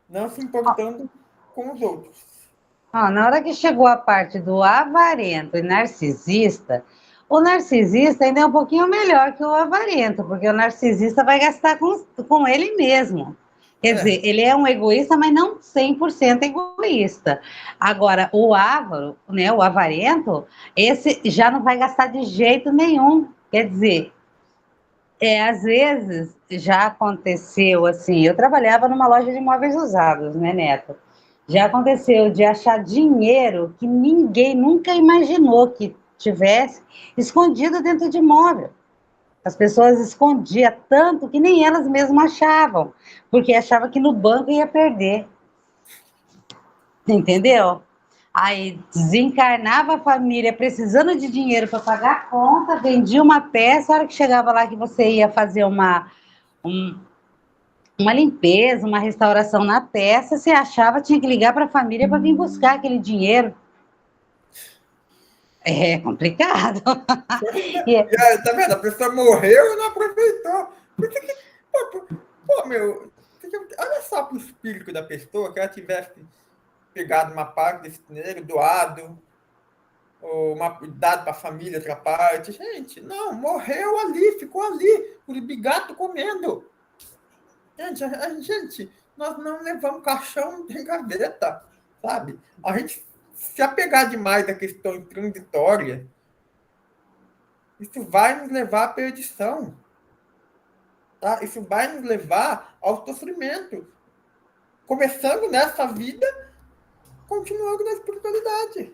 não se importando com os outros. Ó, na hora que chegou a parte do avarento e narcisista, o narcisista ainda é um pouquinho melhor que o avarento, porque o narcisista vai gastar com ele mesmo. Quer dizer, É, ele é um egoísta, mas não 100% egoísta. Agora, o avaro, né, o avarento, esse já não vai gastar de jeito nenhum. Quer dizer, às vezes já aconteceu assim, eu trabalhava numa loja de móveis usados, né, Neto? Já aconteceu de achar dinheiro que ninguém nunca imaginou que tivesse escondido dentro de móvel. As pessoas escondiam tanto que nem elas mesmas achavam, porque achavam que no banco ia perder, entendeu? Aí desencarnava a família precisando de dinheiro para pagar a conta, vendia uma peça, a hora que chegava lá que você ia fazer um, uma limpeza, uma restauração na peça, você achava, tinha que ligar para a família para vir buscar aquele dinheiro. É complicado. E e aí, tá vendo? A pessoa morreu e não aproveitou. Por que meu, olha só pro espírito da pessoa que ela tivesse pegado uma parte desse dinheiro, doado, ou dado para a família outra parte. Gente, não, morreu ali, ficou ali, o bigato comendo. Gente, nós não levamos caixão de gaveta, sabe? A gente se apegar demais à questão transitória, isso vai nos levar à perdição, tá? Isso vai nos levar ao sofrimento, começando nessa vida, continuando na espiritualidade.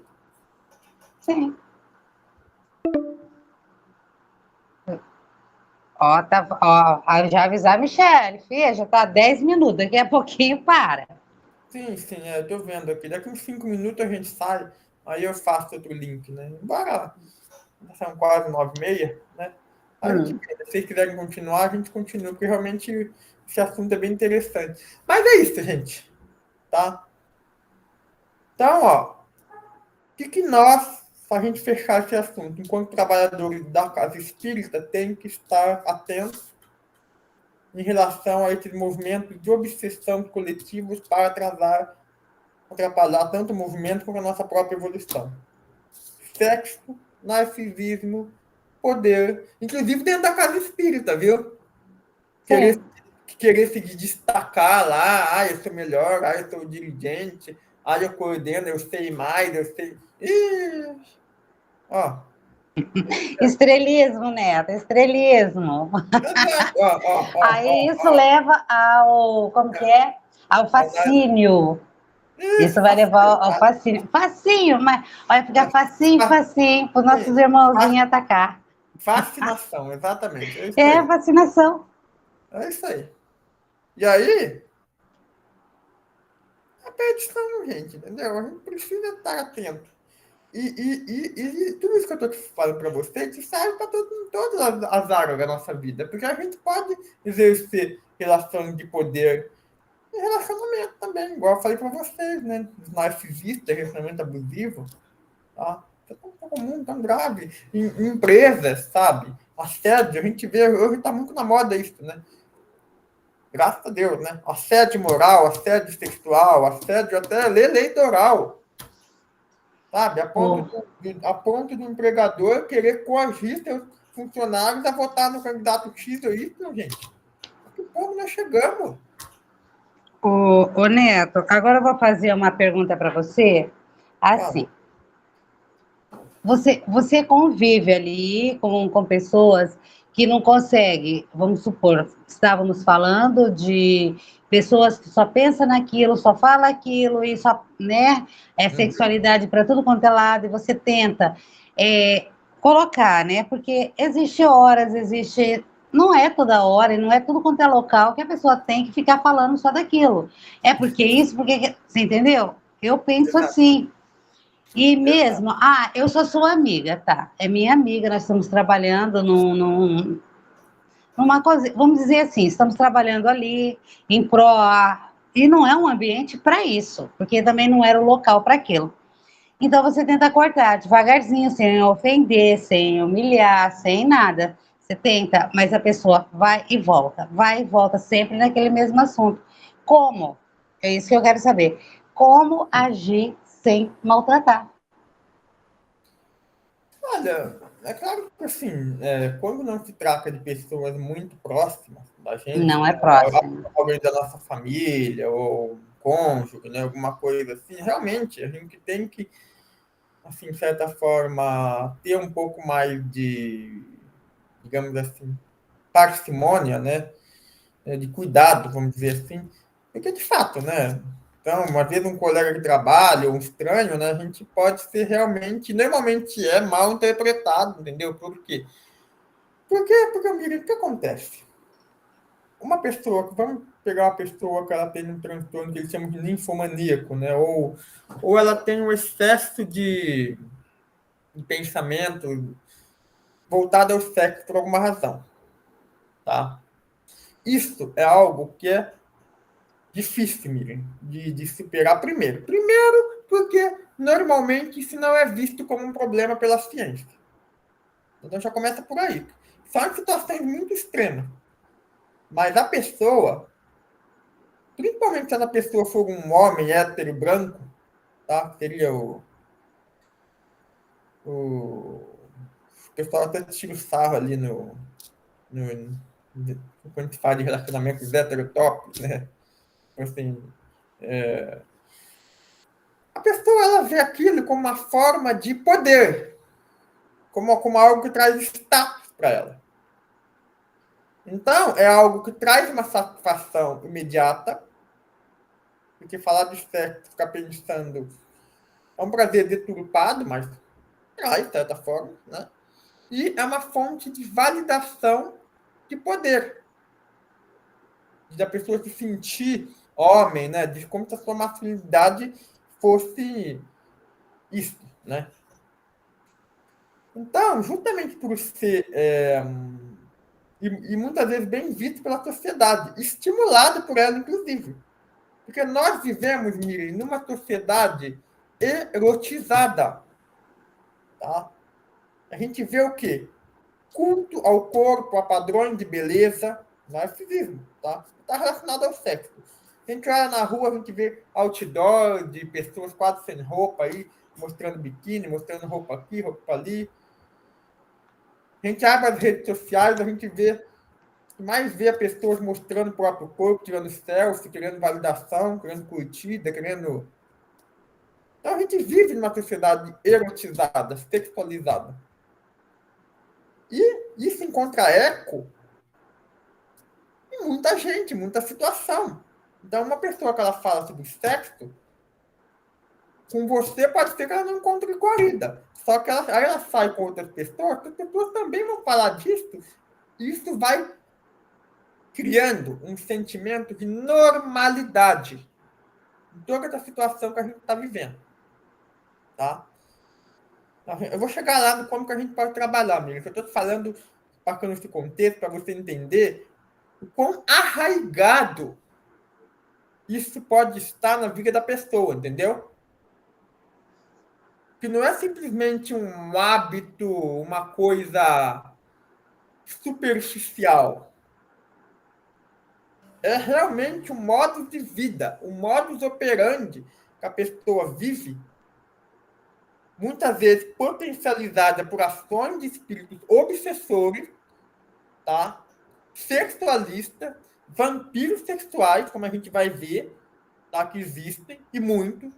sim. Ó, já avisar a Michelle, filha, já tá 10 minutos, daqui a pouquinho para. Sim, sim, eu tô vendo aqui. Daqui uns 5 minutos a gente sai, aí eu faço outro link, né? Embora são quase 9h30, né? A gente, Hum. se vocês quiserem continuar, a gente continua, porque realmente esse assunto é bem interessante. Mas é isso, gente, tá? Então, ó, o que nós, para a gente fechar esse assunto, enquanto trabalhadores da casa espírita, tem que estar atentos em relação a esses movimentos de obsessão coletivos para atrapalhar tanto o movimento quanto a nossa própria evolução. Sexo, narcisismo, poder, inclusive dentro da casa espírita, viu? Sim. Querer se destacar lá, eu sou melhor, eu sou dirigente, eu coordeno, eu sei mais, eu sei. Ih, ó, Estrelismo, Neto, estrelismo. exato, Aí isso leva ao, como que é? Ao fascínio. Isso isso, vai levar ao facilidade. fascínio. Facinho, mas vai ficar Mas, facinho, fa- facinho, para os nossos sim, irmãozinhos atacar. fascinação, exatamente, é isso É aí. fascinação. É isso aí. E aí, a perdição, gente, entendeu? A gente precisa estar atento. E tudo isso que eu estou falando para você, isso serve para todas as áreas da nossa vida, porque a gente pode exercer relações de poder e relacionamento também, igual eu falei para vocês, né? Os narcisistas, relacionamento abusivo, tá? Isso é tão comum, tão grave. Em empresas, sabe? Assédio, a gente vê, hoje está muito na moda isso, né? Graças a Deus, né? Assédio moral, assédio sexual, assédio até eleitoral, sabe? Oh, A ponto do empregador querer coagir seus funcionários a votar no candidato X ou Y, gente. Que ponto nós chegamos? Neto, agora eu vou fazer uma pergunta para você. Fala. Assim, você convive ali com pessoas que não conseguem, vamos supor, estávamos falando de pessoas que só pensam naquilo, só fala aquilo e só, né, é Uhum. sexualidade para tudo quanto é lado e você tenta colocar, né, porque existe horas, existe, não é toda hora e não é tudo quanto é local que a pessoa tem que ficar falando só daquilo. É porque isso, porque, você entendeu? Eu penso Exato, assim. E exato. mesmo, eu sou sua amiga, tá? É minha amiga, nós estamos trabalhando numa coisa, vamos dizer assim, estamos trabalhando ali em pró, e não é um ambiente para isso, porque também não era o local para aquilo. Então você tenta cortar devagarzinho, sem ofender, sem humilhar, sem nada. Você tenta, mas a pessoa vai e volta sempre naquele mesmo assunto. Como? É isso que eu quero saber. Como agir sem maltratar? Olha, é claro que assim, quando não se trata de pessoas muito próximas da gente, Não é né, próximo. alguém da nossa família ou um cônjuge, né, alguma coisa assim, realmente a gente tem que, assim, de certa forma, ter um pouco mais de, digamos assim, parcimônia, né, de cuidado, vamos dizer assim, porque de fato, né? Então, uma vez um colega de trabalho, um estranho, né, a gente pode ser realmente, normalmente é mal interpretado, entendeu? Por quê? Porque, amigo, o que acontece? Uma pessoa, vamos pegar uma pessoa que ela tem um transtorno que eles chamam de ninfomaníaco, né? Ou ela tem um excesso de pensamento voltado ao sexo por alguma razão, tá? Isso é algo que é difícil, Miriam, de superar primeiro. Primeiro, porque normalmente isso não é visto como um problema pela ciência. Então já começa por aí. São situações muito extremas. Mas a pessoa, principalmente se a pessoa for um homem hétero branco, tá? Seria o pessoal até tira o sarro ali no, quando a gente fala de relacionamentos heterotópicos, né? Assim, a pessoa ela vê aquilo como uma forma de poder, como algo que traz status para ela. Então, é algo que traz uma satisfação imediata, porque falar de sexo, ficar pensando, é um prazer deturpado, mas traz, de certa forma, né? E é uma fonte de validação de poder, da pessoa se sentir homem, né? De como se a sua masculinidade fosse isso, né? Então, justamente por ser e muitas vezes bem visto pela sociedade, estimulado por ela, inclusive. Porque nós vivemos, Miriam, numa sociedade erotizada. Tá? A gente vê o quê? Culto ao corpo, a padrões de beleza, narcisismo. Tá? Está relacionado ao sexo. A gente olha na rua, a gente vê outdoor de pessoas quase sem roupa aí, mostrando biquíni, mostrando roupa aqui, roupa ali. A gente abre as redes sociais, a gente mais vê pessoas mostrando o próprio corpo, tirando selfie, querendo validação, querendo curtida, querendo... Então a gente vive numa sociedade erotizada, sexualizada. E isso encontra eco em muita gente, muita situação. Então, uma pessoa que ela fala sobre sexo, com você pode ser que ela não encontre corrida. Só que ela sai com outras pessoas, as pessoas também vão falar disso, e isso vai criando um sentimento de normalidade em toda essa situação que a gente está vivendo. Tá? Eu vou chegar lá no como que a gente pode trabalhar, amigo. Eu estou falando, passando esse contexto, para você entender o quão arraigado isso pode estar na vida da pessoa, entendeu? Que não é simplesmente um hábito, uma coisa superficial. É realmente um modo de vida, um modus operandi que a pessoa vive, muitas vezes potencializada por ações de espíritos obsessores, tá? Sexualistas, vampiros sexuais, como a gente vai ver, tá? Que existem, e muitos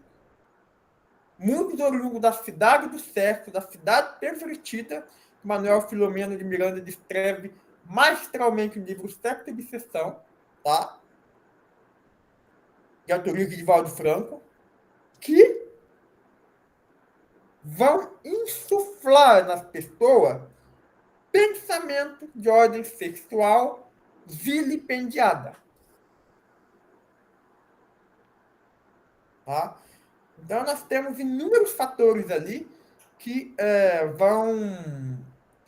oriundos da cidade do sexo, da cidade pervertida, que Manuel Filomeno de Miranda descreve magistralmente no livro Sexo e Obsessão, tá? De autoria de Divaldo Franco, que vão insuflar nas pessoas pensamento de ordem sexual vilipendiada. Tá? Então, nós temos inúmeros fatores ali que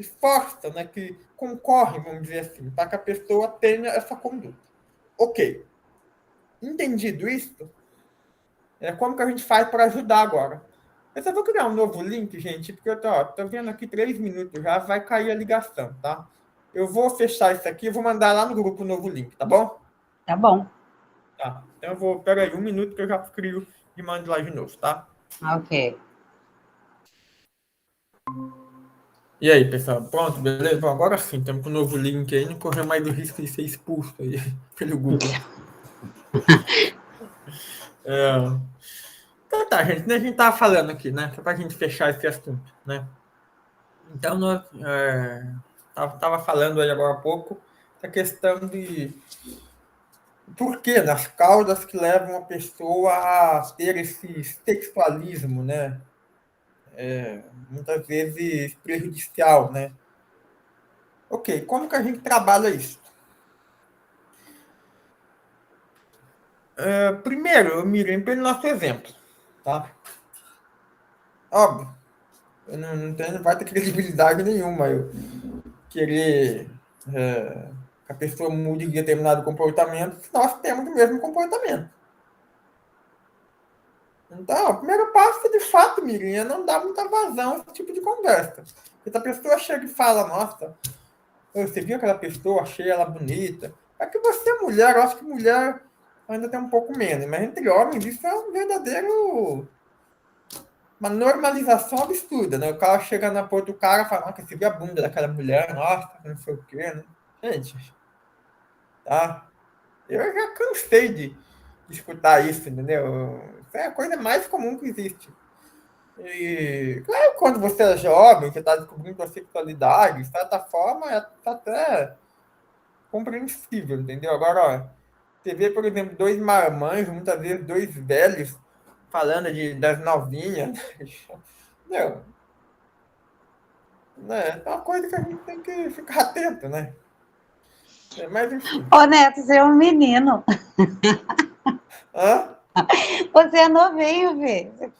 que forçam, né, que concorrem, vamos dizer assim, para que a pessoa tenha essa conduta. Ok. Entendido isso, como que a gente faz para ajudar agora? Eu só vou criar um novo link, gente, porque eu tô vendo aqui 3 minutos já, vai cair a ligação, tá? Eu vou fechar isso aqui e vou mandar lá no grupo o novo link, tá bom? Tá bom. Tá. Então eu vou... Pera aí, 1 minuto que eu já crio e mando lá de novo, tá? Ok. E aí, pessoal? Pronto, beleza? Bom, agora sim, estamos com o novo link aí, não correr mais do risco de ser expulso aí pelo Google. Então tá, gente, né, a gente tava falando aqui, né? Só pra gente fechar esse assunto, né? Então, nós tava falando aí agora há pouco a questão de por que nas causas que levam a pessoa a ter esse sexualismo, né? Muitas vezes prejudicial, né? Ok, como que a gente trabalha isso? Primeiro, eu mirei pelo nosso exemplo, tá? Óbvio, eu não vai ter credibilidade nenhuma eu querer que a pessoa mude de determinado comportamento se nós temos o mesmo comportamento. Então, o primeiro passo, de fato, Miriam, é não dar muita vazão a esse tipo de conversa. Porque se a pessoa chega e fala, nossa, você viu aquela pessoa, achei ela bonita. É que você é mulher, eu acho que mulher ainda tem um pouco menos, mas entre homens isso é um verdadeiro... uma normalização absurda, né? O cara chega na porta do cara e fala, nossa, você viu a bunda daquela mulher, nossa, não sei o quê, né? Gente, tá? Eu já cansei de escutar isso, entendeu? Isso é a coisa mais comum que existe. E, claro, quando você é jovem, você está descobrindo a sexualidade, de certa forma, é até compreensível, entendeu? Agora, ó, você vê, por exemplo, 2 marmães, muitas vezes 2 velhos, falando das novinhas. Entendeu? Né? É uma coisa que a gente tem que ficar atento, né? Mas, enfim. Ô, Neto, você é um menino. Hã? Você é novinho, filho.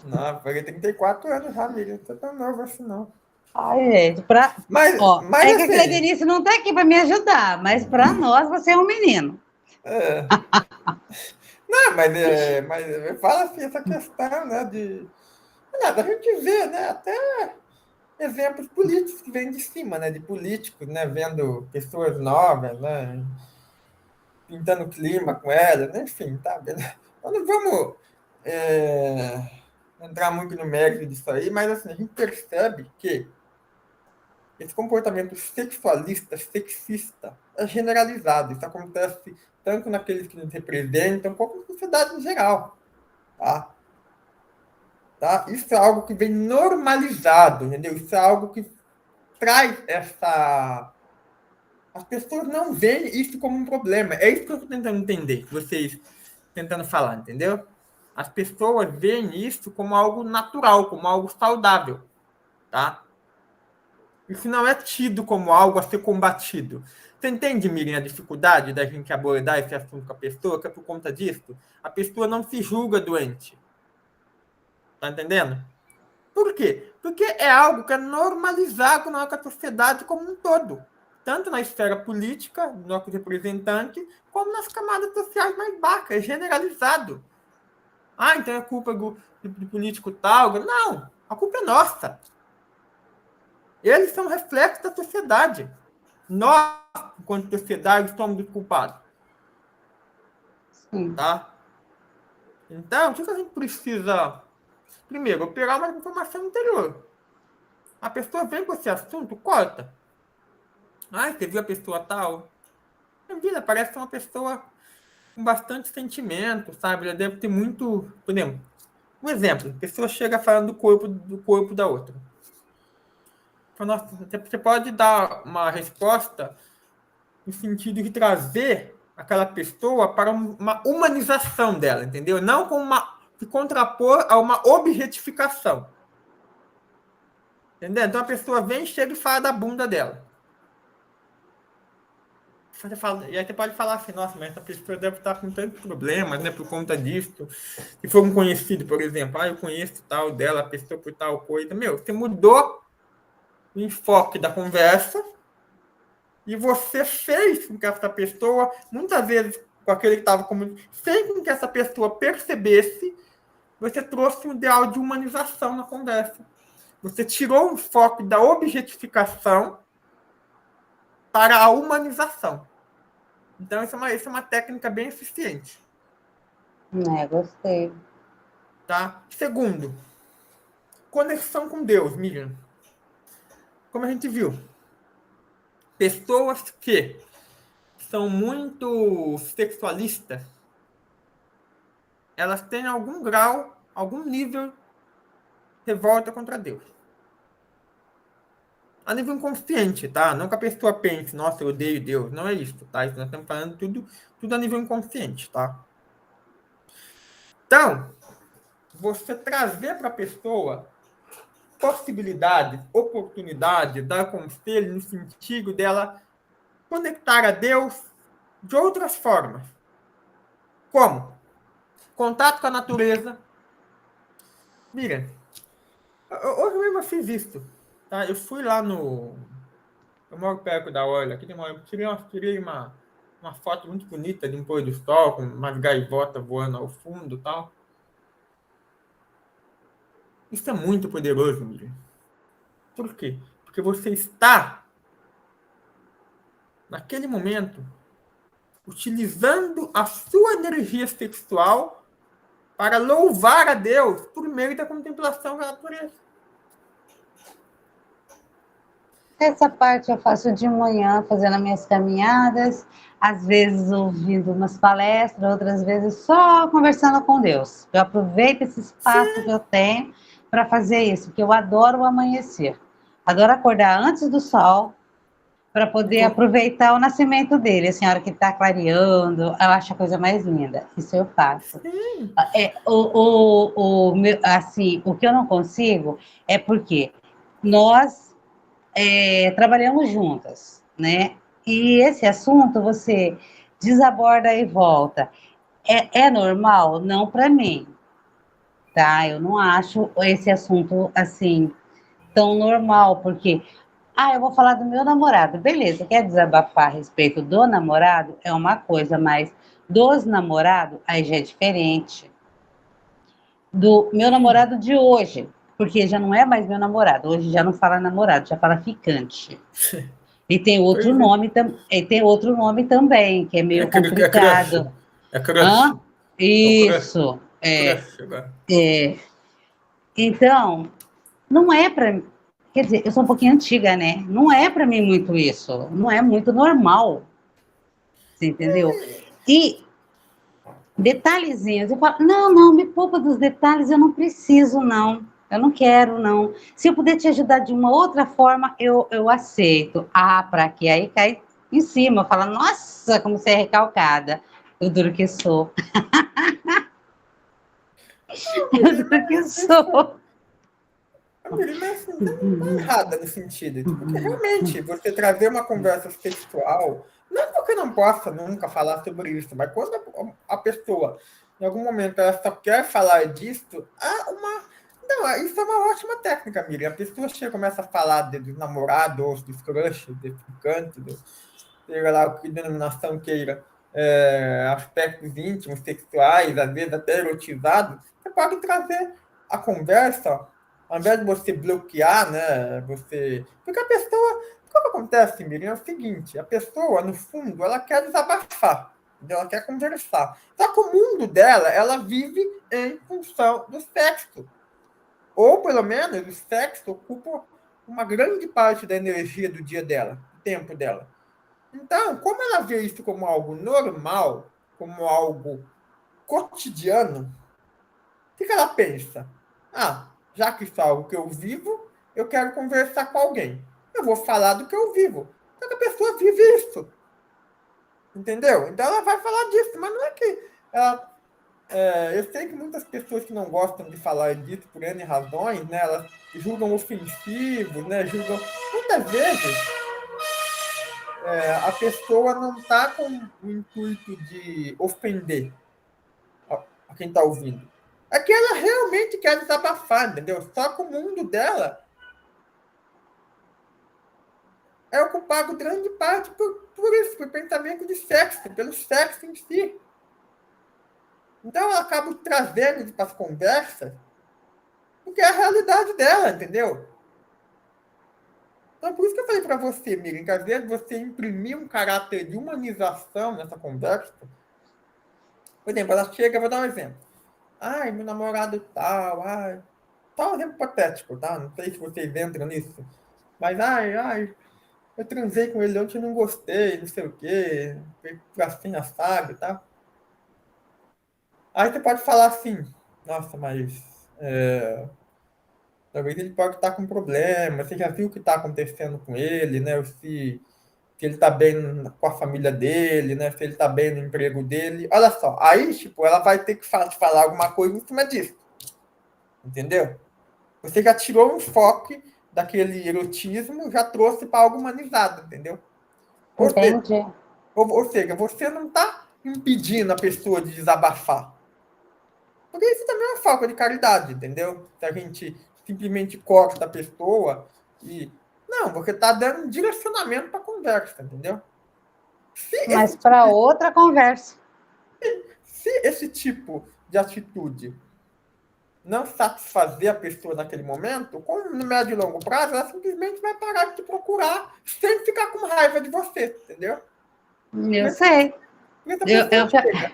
Não, eu peguei 34 anos já, amiga. Não tô tão novo assim, não. Ai, gente, Mas é que a assim... Cledenice não está aqui para me ajudar, mas para nós você é um menino. Não, mas fala assim, essa questão, né, de... Nada, a gente vê, né, até exemplos políticos que vêm de cima, né, de políticos, né, vendo pessoas novas, né, pintando clima com elas, né, enfim, tá vendo? Então não vamos entrar muito no mérito disso aí, mas assim, a gente percebe que esse comportamento sexualista, sexista, é generalizado. Isso acontece tanto naqueles que nos representam, como na sociedade em geral. Tá? Tá? Isso é algo que vem normalizado, entendeu? Isso é algo que traz essa... As pessoas não veem isso como um problema. É isso que eu estou tentando entender, vocês tentando falar, entendeu? As pessoas veem isso como algo natural, como algo saudável, tá? Isso não é tido como algo a ser combatido. Você entende, Miriam, a dificuldade da gente abordar esse assunto com a pessoa, que é por conta disso? A pessoa não se julga doente. Tá entendendo? Por quê? Porque é algo que é normalizado na nossa sociedade como um todo. Tanto na esfera política, do nosso representante, como nas camadas sociais mais baixas. É generalizado. Ah, então é culpa do político tal. Não, a culpa é nossa. Eles são reflexos da sociedade. Nós, enquanto sociedade, somos os culpados. Sim. Tá? Então, o que a gente precisa? Primeiro, operar uma informação interior. A pessoa vem com esse assunto, corta. Ah, você viu a pessoa tal? Minha vida parece uma pessoa com bastante sentimento, sabe? Ela deve ter muito... Por exemplo, um exemplo. A pessoa chega falando do corpo da outra. Você pode dar uma resposta no sentido de trazer aquela pessoa para uma humanização dela, entendeu? Não com se contrapor a uma objetificação. Entendeu? Então a pessoa vem, chega e fala da bunda dela. E aí você pode falar assim, nossa, mas essa pessoa deve estar com tantos problemas, né, por conta disso. Se for um conhecido, por exemplo, eu conheço tal dela, a pessoa por tal coisa. Meu, você mudou o enfoque da conversa e você fez com que essa pessoa, muitas vezes com aquele que estava comigo, sem com que essa pessoa percebesse, você trouxe um ideal de humanização na conversa. Você tirou o foco da objetificação para a humanização. Então, isso é uma técnica bem eficiente. Gostei. Tá? Segundo, conexão com Deus, Miriam. Como a gente viu, pessoas que são muito sexualistas, elas têm algum grau, algum nível de revolta contra Deus. A nível inconsciente, tá? Não que a pessoa pense, nossa, eu odeio Deus. Não é isso, tá? Isso nós estamos falando tudo a nível inconsciente, tá? Então, você trazer para a pessoa possibilidade, oportunidade, dar conselho no sentido dela conectar a Deus de outras formas. Como? Contato com a natureza. Mira, hoje mesmo eu fiz isso. Tá? Eu fui lá no... Eu moro perto da orla. Aqui tirei uma foto muito bonita de um pôr do sol, com umas gaivotas voando ao fundo e tal. Isso é muito poderoso, Miriam. Por quê? Porque você está, naquele momento, utilizando a sua energia sexual para louvar a Deus por meio da contemplação da natureza. Essa parte eu faço de manhã, fazendo as minhas caminhadas, às vezes ouvindo umas palestras, outras vezes só conversando com Deus. Eu aproveito esse espaço que eu tenho para fazer isso, porque eu adoro o amanhecer. Adoro acordar antes do sol, para poder aproveitar o nascimento dele, assim, a hora que está clareando, eu acho a coisa mais linda. Isso eu faço. Assim, o que eu não consigo é porque nós trabalhamos juntas, né? E esse assunto você desaborda e volta. É normal? Não para mim, tá? Eu não acho esse assunto assim tão normal, porque eu vou falar do meu namorado. Beleza, quer desabafar a respeito do namorado? É uma coisa, mas dos namorados, aí já é diferente. Do meu namorado de hoje, porque já não é mais meu namorado. Hoje já não fala namorado, já fala ficante. E tem outro nome, tem outro nome também, que é meio complicado. É crush. Isso. Crush agora. Então, não é para Quer dizer, eu sou um pouquinho antiga, né? Não é para mim muito isso. Não é muito normal. Você entendeu? E detalhezinhos. Eu falo, não, não, me poupa dos detalhes, eu não preciso, não. Eu não quero, não. Se eu puder te ajudar de uma outra forma, eu aceito. Ah, para quê? Aí cai em cima, fala, nossa, como você é recalcada. Eu duro que sou. Eu duro que sou. Mas assim, você não está errada no sentido, porque realmente você trazer uma conversa sexual, não porque não possa nunca falar sobre isso, mas quando a pessoa, em algum momento, ela só quer falar disso, há uma. Não, isso é uma ótima técnica, Miriam. A pessoa chega, começa a falar dos namorados, dos crushes, dos picantes, seja lá o que denominação queira, aspectos íntimos, sexuais, às vezes até erotizados, você pode trazer a conversa, ao invés de você bloquear, né? Porque a pessoa. O que acontece, Miriam, é o seguinte: a pessoa, no fundo, ela quer desabafar, entendeu? Ela quer conversar. Só que o mundo dela, ela vive em função do sexo. Ou, pelo menos, o sexo ocupa uma grande parte da energia do dia dela, do tempo dela. Então, como ela vê isso como algo normal, como algo cotidiano, o que ela pensa? Ah, já que isso é algo que eu vivo, eu quero conversar com alguém. Eu vou falar do que eu vivo. Só que a pessoa vive isso. Entendeu? Então ela vai falar disso, mas não é que ela. Eu sei que muitas pessoas que não gostam de falar disso por N razões, né? Elas julgam ofensivo, né? Julgam. Muitas vezes a pessoa não está com o intuito de ofender a quem está ouvindo. É que ela realmente quer desabafar, entendeu? Só que o mundo dela é ocupado grande parte por isso, por pensamento de sexo, pelo sexo em si. Então ela acaba trazendo para as conversas porque é a realidade dela, entendeu? Então por isso que eu falei para você, Miriam, que às vezes você imprimir um caráter de humanização nessa conversa. Por exemplo, ela chega, vou dar um exemplo. Ai, meu namorado tal, ai. Só um exemplo hipotético, tá? Não sei se vocês entram nisso. Mas, eu transei com ele ontem e não gostei, não sei o quê. Foi assim, assado e tal. Aí você pode falar assim, nossa, mas talvez ele pode estar com problema. Você já viu o que está acontecendo com ele, né? Se ele está bem com a família dele, né? Se ele está bem no emprego dele. Olha só, aí, tipo, ela vai ter que falar alguma coisa em cima disso. Entendeu? Você já tirou um foco daquele erotismo, já trouxe para algo humanizado, entendeu? Ou seja, Entendi. ou seja, você não está impedindo a pessoa de desabafar. Porque isso também é uma falta de caridade, entendeu? Se a gente simplesmente corta a pessoa e. Não, você está dando um direcionamento para a conversa, entendeu? Se Mas esse, para outra conversa. se esse tipo de atitude não satisfazer a pessoa naquele momento, como no médio e longo prazo, ela simplesmente vai parar de te procurar sem ficar com raiva de você, entendeu? Eu sei. Porque a Eu, pessoa eu, chega.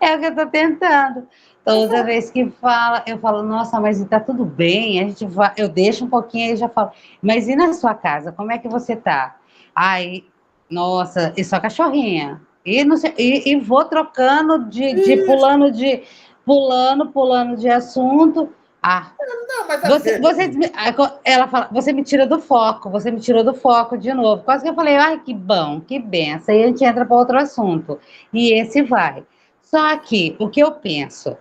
é o que eu estou tentando. Toda Exato. vez que fala, eu falo, nossa, mas está tudo bem. A gente vai, eu deixo um pouquinho e já falo, mas e na sua casa? Como é que você tá? Ai, nossa, e só cachorrinha. E, não sei, e vou trocando Isso. pulando de assunto. Ah, Não, mas às você, vezes, você, assim, ela fala, você me tira do foco, você me tirou do foco de novo. Quase que eu falei, ai, que bom, que benção. Aí a gente entra para outro assunto. E esse vai. Só que o que eu penso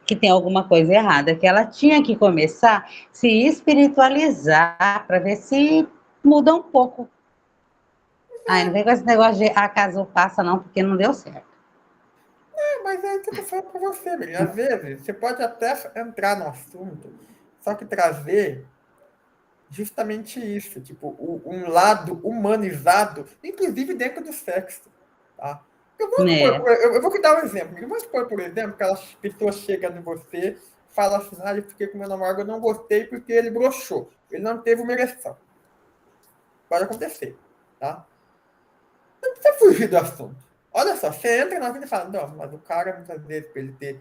que tem alguma coisa errada, que ela tinha que começar a se espiritualizar para ver se muda um pouco. Ai, não vem com esse negócio de acaso passa, não, porque não deu certo. mas é isso que eu tô falando pra você, Brin. Às vezes, você pode até entrar no assunto, só que trazer justamente isso, tipo, um lado humanizado, inclusive dentro do sexo, tá? É. Eu vou te dar um exemplo. Vamos supor, por exemplo, que aquela pessoa chega em você e fala assim, eu fiquei com meu namorado, eu não gostei porque ele broxou, ele não teve uma ereção. Pode acontecer, tá? Não precisa fugir do assunto. Olha só, você entra na vida e fala, não, mas o cara, muitas vezes, para ele ter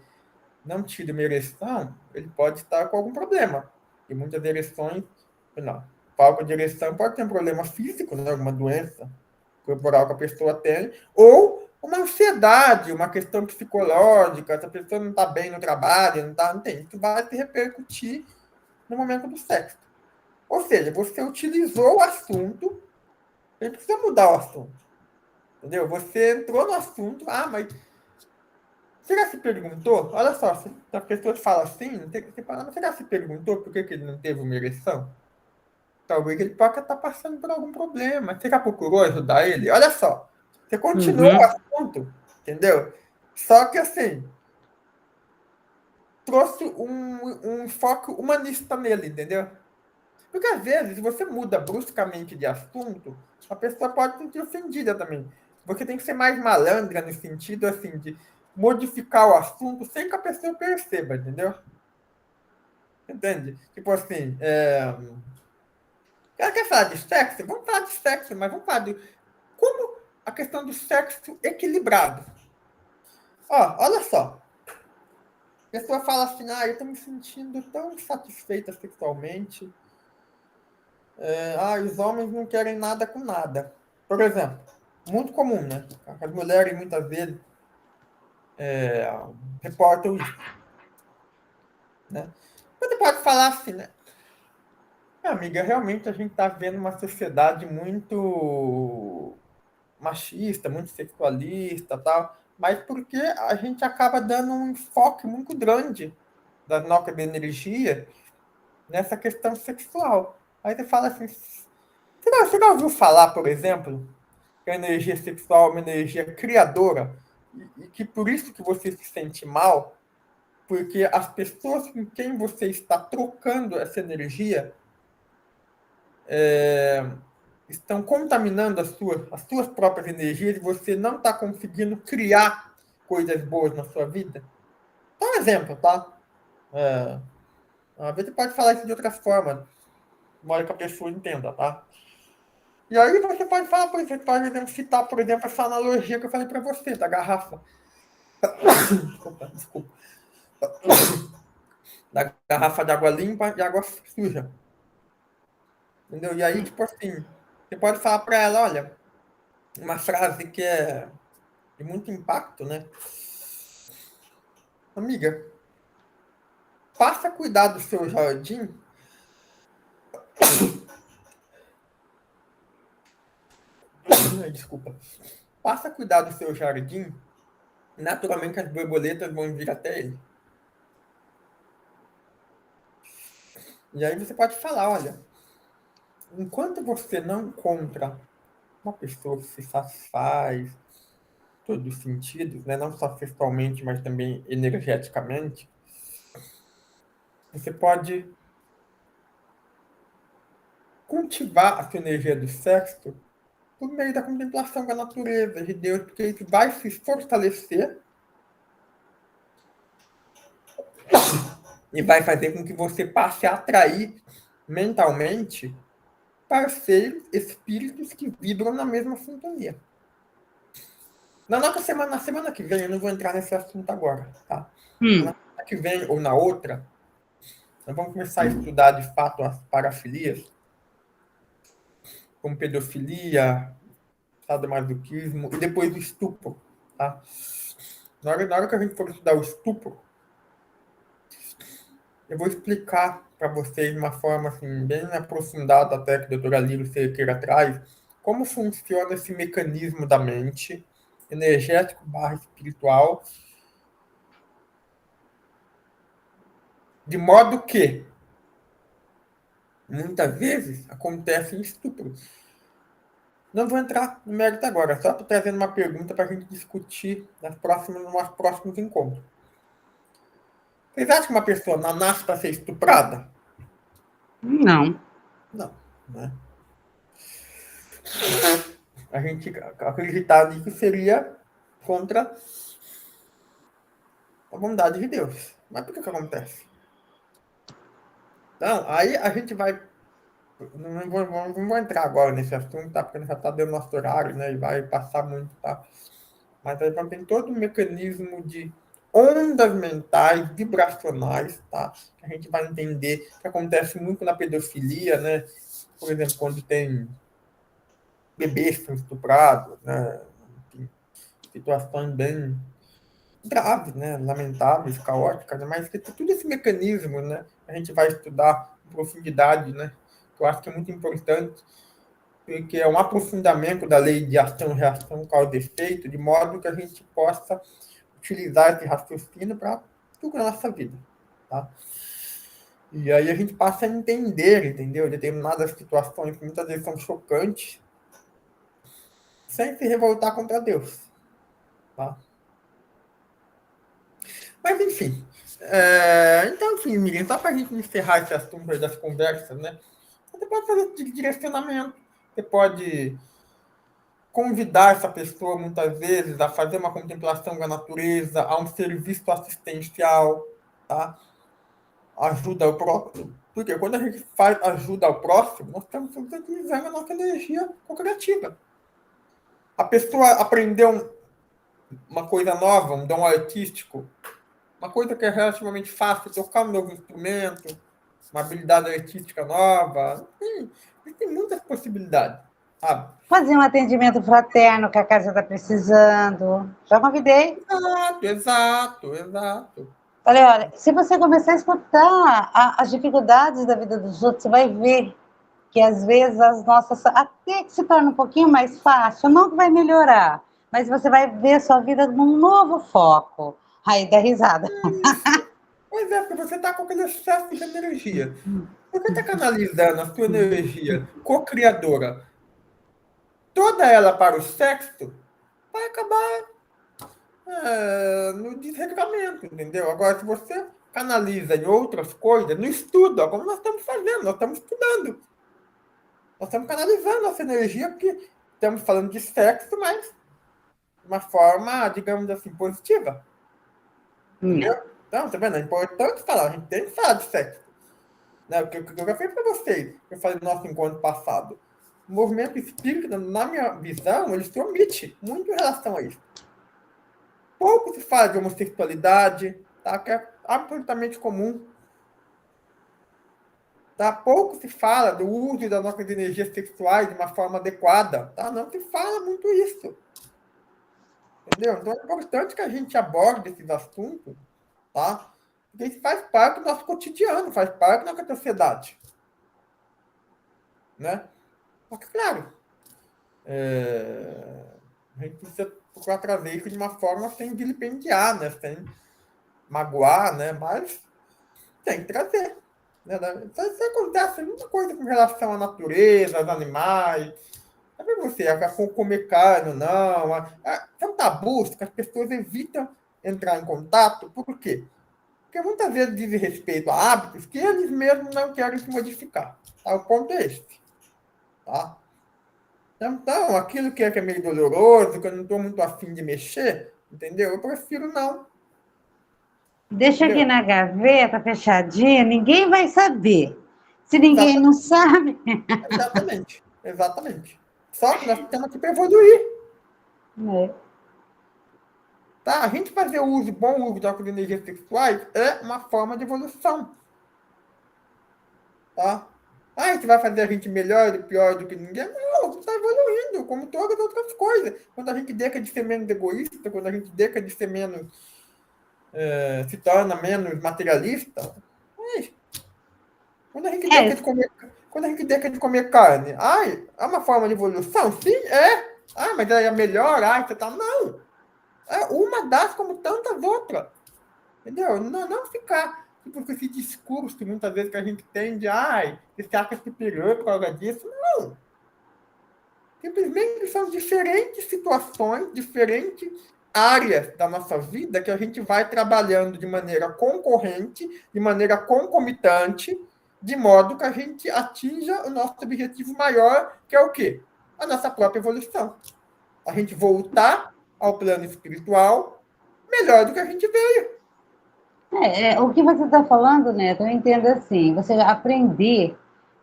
não tido uma ereção, ele pode estar com algum problema. E muitas ereções Não. Falta de ereção pode ter um problema físico, né? Alguma doença corporal que a pessoa tem, ou uma ansiedade, uma questão psicológica, se a pessoa não está bem no trabalho, não tem, isso vai se repercutir no momento do sexo. Ou seja, você utilizou o assunto, não precisa mudar o assunto. Entendeu? Você entrou no assunto, mas você já se perguntou? Olha só, se a pessoa fala assim, você já se perguntou por que ele não teve uma ereção? Talvez ele possa estar passando por algum problema. Você já procurou ajudar ele? Olha só, você continuou o assunto, entendeu? Só que assim, trouxe um foco humanista nele, entendeu? Porque às vezes, se você muda bruscamente de assunto, a pessoa pode se sentir ofendida também. Você tem que ser mais malandra no sentido assim de modificar o assunto sem que a pessoa perceba, entendeu? Entende? Tipo assim, ela quer falar de sexo? Vamos falar de sexo, mas vamos falar de como a questão do sexo equilibrado. Ó, olha só. A pessoa fala assim, eu estou me sentindo tão satisfeita sexualmente. Os homens não querem nada com nada. Por exemplo, muito comum, né? As mulheres muitas vezes reportam isso. Né? Você pode falar assim, né? Amiga, realmente a gente está vendo uma sociedade muito machista, muito sexualista, tal, mas porque a gente acaba dando um enfoque muito grande da nossa energia nessa questão sexual. Aí você fala assim, você já ouviu falar, por exemplo, que a energia sexual é uma energia criadora e que por isso que você se sente mal, porque as pessoas com quem você está trocando essa energia estão contaminando as suas próprias energias e você não está conseguindo criar coisas boas na sua vida? Dá um exemplo, tá? Às vezes você pode falar isso de outra forma, de modo que a pessoa entenda, tá? E aí você pode falar, por exemplo, pode citar, por exemplo, essa analogia que eu falei para você, da garrafa. Desculpa. Da garrafa de água limpa e água suja. Entendeu? E aí, tipo assim, você pode falar para ela, olha, uma frase que é de muito impacto, né? Amiga, passa a cuidar do seu jardim. Desculpa. Passa a cuidar do seu jardim. Naturalmente as borboletas vão vir até ele. E aí você pode falar, olha, enquanto você não encontra uma pessoa que se satisfaz, todos os sentidos, né? Não só sexualmente, mas também energeticamente, você pode cultivar a sua energia do sexo por meio da contemplação da natureza, de Deus, porque isso vai se fortalecer e vai fazer com que você passe a atrair mentalmente parceiros, espíritos que vibram na mesma sintonia. Na semana que vem, eu não vou entrar nesse assunto agora, tá? Na semana que vem ou na outra, nós vamos começar a estudar de fato as parafilias, como pedofilia, sadomasoquismo e depois o estupro, tá? Na hora que a gente for estudar o estupro, eu vou explicar para vocês de uma forma assim, bem aprofundada, até que a doutora Lírio Cerqueira traz, como funciona esse mecanismo da mente, energético barra espiritual, de modo que, muitas vezes, acontecem estupros. Não vou entrar no mérito agora, só estou trazendo uma pergunta para a gente discutir nos próximos encontros. Vocês acham que uma pessoa nasce para ser estuprada? Não. Não, né? A gente acreditar nisso seria contra a bondade de Deus. Mas por que acontece? Então, aí a gente vai. Não vou entrar agora nesse assunto, tá? Porque já está dando nosso horário, né? E vai passar muito, tá? Mas aí tem todo um mecanismo de ondas mentais, vibracionais, tá? A gente vai entender que acontece muito na pedofilia, né? Por exemplo, quando tem bebês que são estuprados, né? Enfim, situações bem graves, né? Lamentáveis, caóticas, né? Mas que tudo esse mecanismo, né? A gente vai estudar em profundidade, né? Que eu acho que é muito importante, porque é um aprofundamento da lei de ação, reação, causa e efeito, de modo que a gente possa utilizar esse raciocínio para tudo na nossa vida, tá? E aí a gente passa a entender, entendeu? Determinadas situações que muitas vezes são chocantes, sem se revoltar contra Deus, tá? Mas, enfim. Então, enfim, Miriam, só para a gente encerrar esse assunto aí das conversas, né? Você pode fazer direcionamento, você pode convidar essa pessoa, muitas vezes, a fazer uma contemplação da natureza, a um serviço assistencial, tá? Ajuda ao próximo. Porque quando a gente faz ajuda ao próximo, nós estamos utilizando a nossa energia co-criativa. A pessoa aprendeu uma coisa nova, um dom artístico, uma coisa que é relativamente fácil, tocar um novo instrumento, uma habilidade artística nova. Tem muitas possibilidades, sabe? Fazer um atendimento fraterno que a casa está precisando. Já convidei. Exato. Falei, olha, se você começar a escutar as dificuldades da vida dos outros, você vai ver que às vezes as nossas até que se torna um pouquinho mais fácil, não que vai melhorar, mas você vai ver a sua vida num novo foco. Aí dá risada. Pois é, porque você está com aquele excesso de energia. Você está canalizando a sua energia co-criadora, toda ela para o sexo, vai acabar no desregramento, entendeu? Agora, se você canaliza em outras coisas, no estudo, como nós estamos fazendo, nós estamos estudando. Nós estamos canalizando nossa energia, porque estamos falando de sexo, mas de uma forma, digamos assim, positiva. Entendeu? Então, tá vendo? É importante falar, a gente tem que falar de sexo. Né? O que eu já falei para vocês, eu falei no nosso encontro passado. O movimento espírita, na minha visão, ele se omite muito em relação a isso. Pouco se fala de homossexualidade, tá? Que é absolutamente comum. Tá? Pouco se fala do uso das nossas energias sexuais de uma forma adequada. Tá? Não se fala muito isso. Entendeu? Então é importante que a gente aborde esses assuntos, tá? Porque isso faz parte do nosso cotidiano, faz parte da nossa sociedade. Né? Só que, claro, a gente precisa procurar trazer isso de uma forma sem vilipendiar, né? Sem magoar, né? Mas tem que trazer. Né? Isso acontece muita coisa com relação à natureza, aos animais. Sabe você, comer carne ou não. São tabus que as pessoas evitam entrar em contato. Por quê? Porque muitas vezes dizem respeito a hábitos que eles mesmos não querem se modificar. Tá? O ponto é esse. Tá? Então, aquilo que é meio doloroso, que eu não estou muito afim de mexer, entendeu? Eu prefiro não. Deixa aqui na gaveta, fechadinha, ninguém vai saber. Se ninguém não sabe. Exatamente. Só que nós temos que evoluir. Tá? A gente fazer bom uso das energias sexuais é uma forma de evolução. Tá? A gente vai fazer a gente melhor e pior do que ninguém? Não, você está evoluindo, como todas as outras coisas. Quando a gente deixa de ser menos egoísta, quando a gente deixa de ser menos... se torna menos materialista. Quando a gente deixa de comer carne, é uma forma de evolução? Sim, é. Mas é melhor, você tá... Não. É uma das como tantas outras. Entendeu? Não ficar com esse discurso, muitas vezes, que a gente tem de você acha superior por causa disso. Não. Simplesmente são diferentes situações, diferentes áreas da nossa vida que a gente vai trabalhando de maneira concorrente, de maneira concomitante, de modo que a gente atinja o nosso objetivo maior, que é o quê? A nossa própria evolução. A gente voltar ao plano espiritual melhor do que a gente veio. O que você está falando, Neto, eu entendo assim, você aprender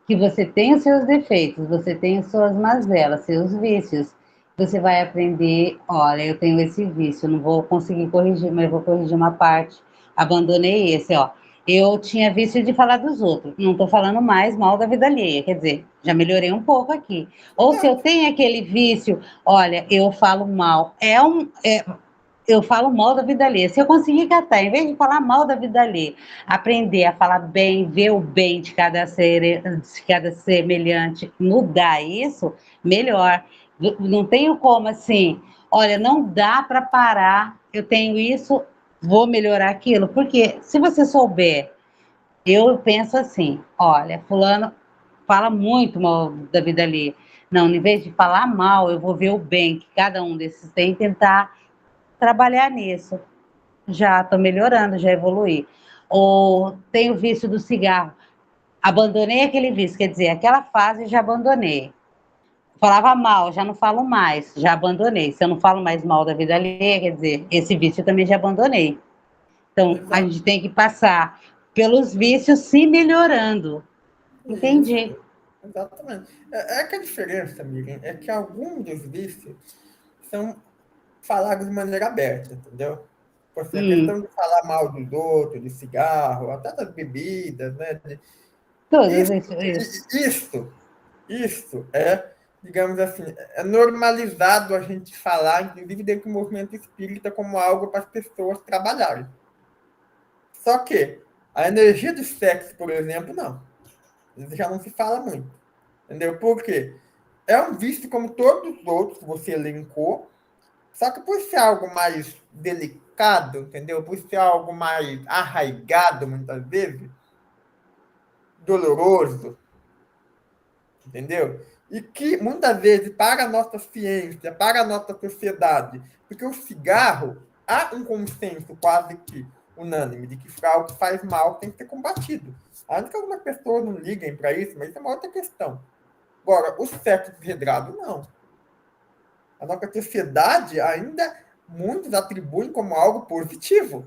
que você tem os seus defeitos, você tem as suas mazelas, seus vícios, você vai aprender, olha, eu tenho esse vício, não vou conseguir corrigir, mas eu vou corrigir uma parte. Abandonei esse, ó. Eu tinha vício de falar dos outros. Não estou falando mais mal da vida alheia, quer dizer, já melhorei um pouco aqui. Ou se eu tenho aquele vício, olha, eu falo mal. Eu falo mal da vida alheia. Se eu conseguir catar, em vez de falar mal da vida alheia, aprender a falar bem, ver o bem de cada semelhante, mudar isso, melhor. Não tenho como assim, olha, não dá para parar, eu tenho isso, vou melhorar aquilo. Porque se você souber, eu penso assim, olha, fulano fala muito mal da vida alheia. Não, em vez de falar mal, eu vou ver o bem que cada um desses tem e tentar trabalhar nisso. Já estou melhorando, já evoluí. Ou tenho o vício do cigarro. Abandonei aquele vício, quer dizer, aquela fase já abandonei. Falava mal, já não falo mais, já abandonei. Se eu não falo mais mal da vida alheia, quer dizer, esse vício eu também já abandonei. Então, a Exato. gente tem que passar pelos vícios se melhorando. Isso, Entendi. exatamente. É que a diferença, Miriam, é que alguns dos vícios são falados de maneira aberta, entendeu? Tipo assim, a questão de falar mal dos outros, de cigarro, até das bebidas, né? Tudo Isso, isso. isso é, digamos assim, é normalizado a gente falar, inclusive dentro do movimento espírita, como algo para as pessoas trabalharem. Só que a energia do sexo, por exemplo, não. Já não se fala muito. Entendeu? Por quê? É um vício como todos os outros que você elencou, só que por ser algo mais delicado, entendeu? Por ser algo mais arraigado, muitas vezes, doloroso, entendeu? E que muitas vezes, para a nossa ciência, para a nossa sociedade, porque o cigarro, há um consenso quase que unânime de que algo que faz mal tem que ser combatido. Ainda que algumas pessoas não liguem para isso, mas isso é uma outra questão. Agora, o sexo regrado, não. A nossa sociedade ainda muitos atribuem como algo positivo.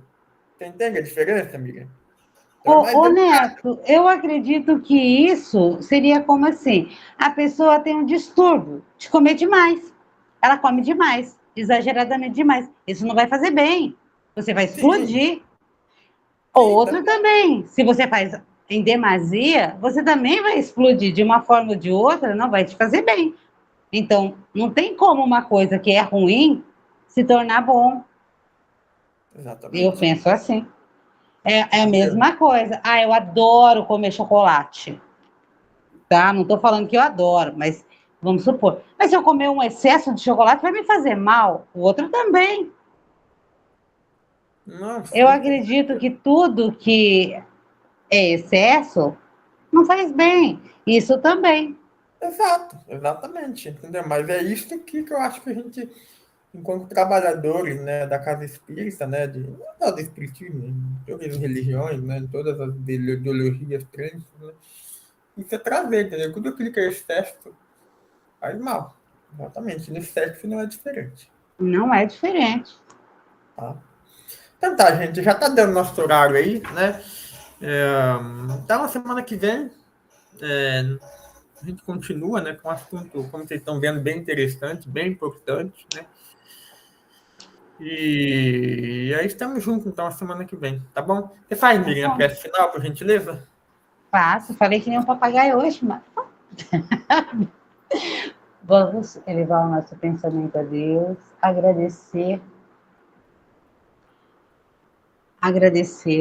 Você entende a diferença, amiga? Então é mais Ô, delicado. Neto, eu acredito que isso seria como assim: a pessoa tem um distúrbio de comer demais. Ela come demais, exageradamente demais. Isso não vai fazer bem. Você vai Sim, explodir. sim, Outro também. também. Se você faz em demasia, você também vai explodir de uma forma ou de outra, não vai te fazer bem. Então, não tem como uma coisa que é ruim se tornar bom. Eu Exatamente. penso assim. É a Entendeu? mesma coisa. Ah, eu adoro comer chocolate. Tá? Não estou falando que eu adoro, mas vamos supor. Mas se eu comer um excesso de chocolate, vai me fazer mal. O outro também. Não, Eu sim, com acredito que tudo que é excesso não faz bem. Isso também. exato, exatamente, entendeu? Mas é isso que eu acho que a gente, enquanto trabalhadores, né, da casa espírita, né, não só do espiritismo, em todas as religiões, né, em todas as ideologias crentes, né, isso é trazer, entendeu? Tudo aquilo que é excesso faz mal. Exatamente, no sexo não é diferente. Não é diferente. Tá? Então tá, gente, já tá dando nosso horário aí, né? Então, na semana que vem, a gente continua, né, com um assunto, como vocês estão vendo, bem interessante, bem importante, né? E aí estamos juntos, então, a semana que vem, tá bom? Você faz, Tá Miriam, a bom. prece final, por gentileza? Faço. Falei que nem um papagaio hoje, mas vamos elevar o nosso pensamento a Deus, agradecer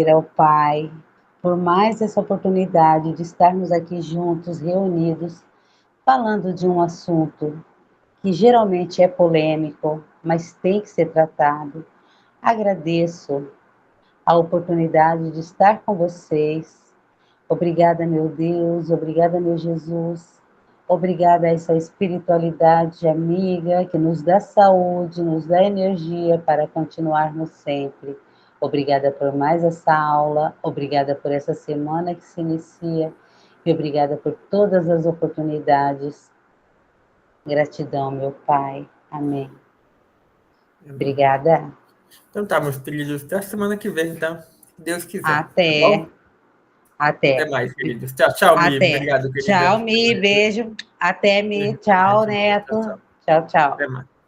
ao Pai por mais essa oportunidade de estarmos aqui juntos, reunidos, falando de um assunto que geralmente é polêmico, mas tem que ser tratado. Agradeço a oportunidade de estar com vocês. Obrigada, meu Deus, obrigada, meu Jesus. Obrigada a essa espiritualidade amiga que nos dá saúde, nos dá energia para continuarmos sempre. Obrigada por mais essa aula, obrigada por essa semana que se inicia e obrigada por todas as oportunidades. Gratidão, meu Pai. Amém. Obrigada. Então tá, meus queridos, até a semana que vem, então, se Deus quiser, tá Até, bom? Até até, mais, queridos. Tchau, tchau, Mi. até. Obrigado, querida. Tchau, Mi. Beijo. Até, Mi. Beijo, Tchau, tchau, Neto. tchau. Tchau, tchau. Até mais.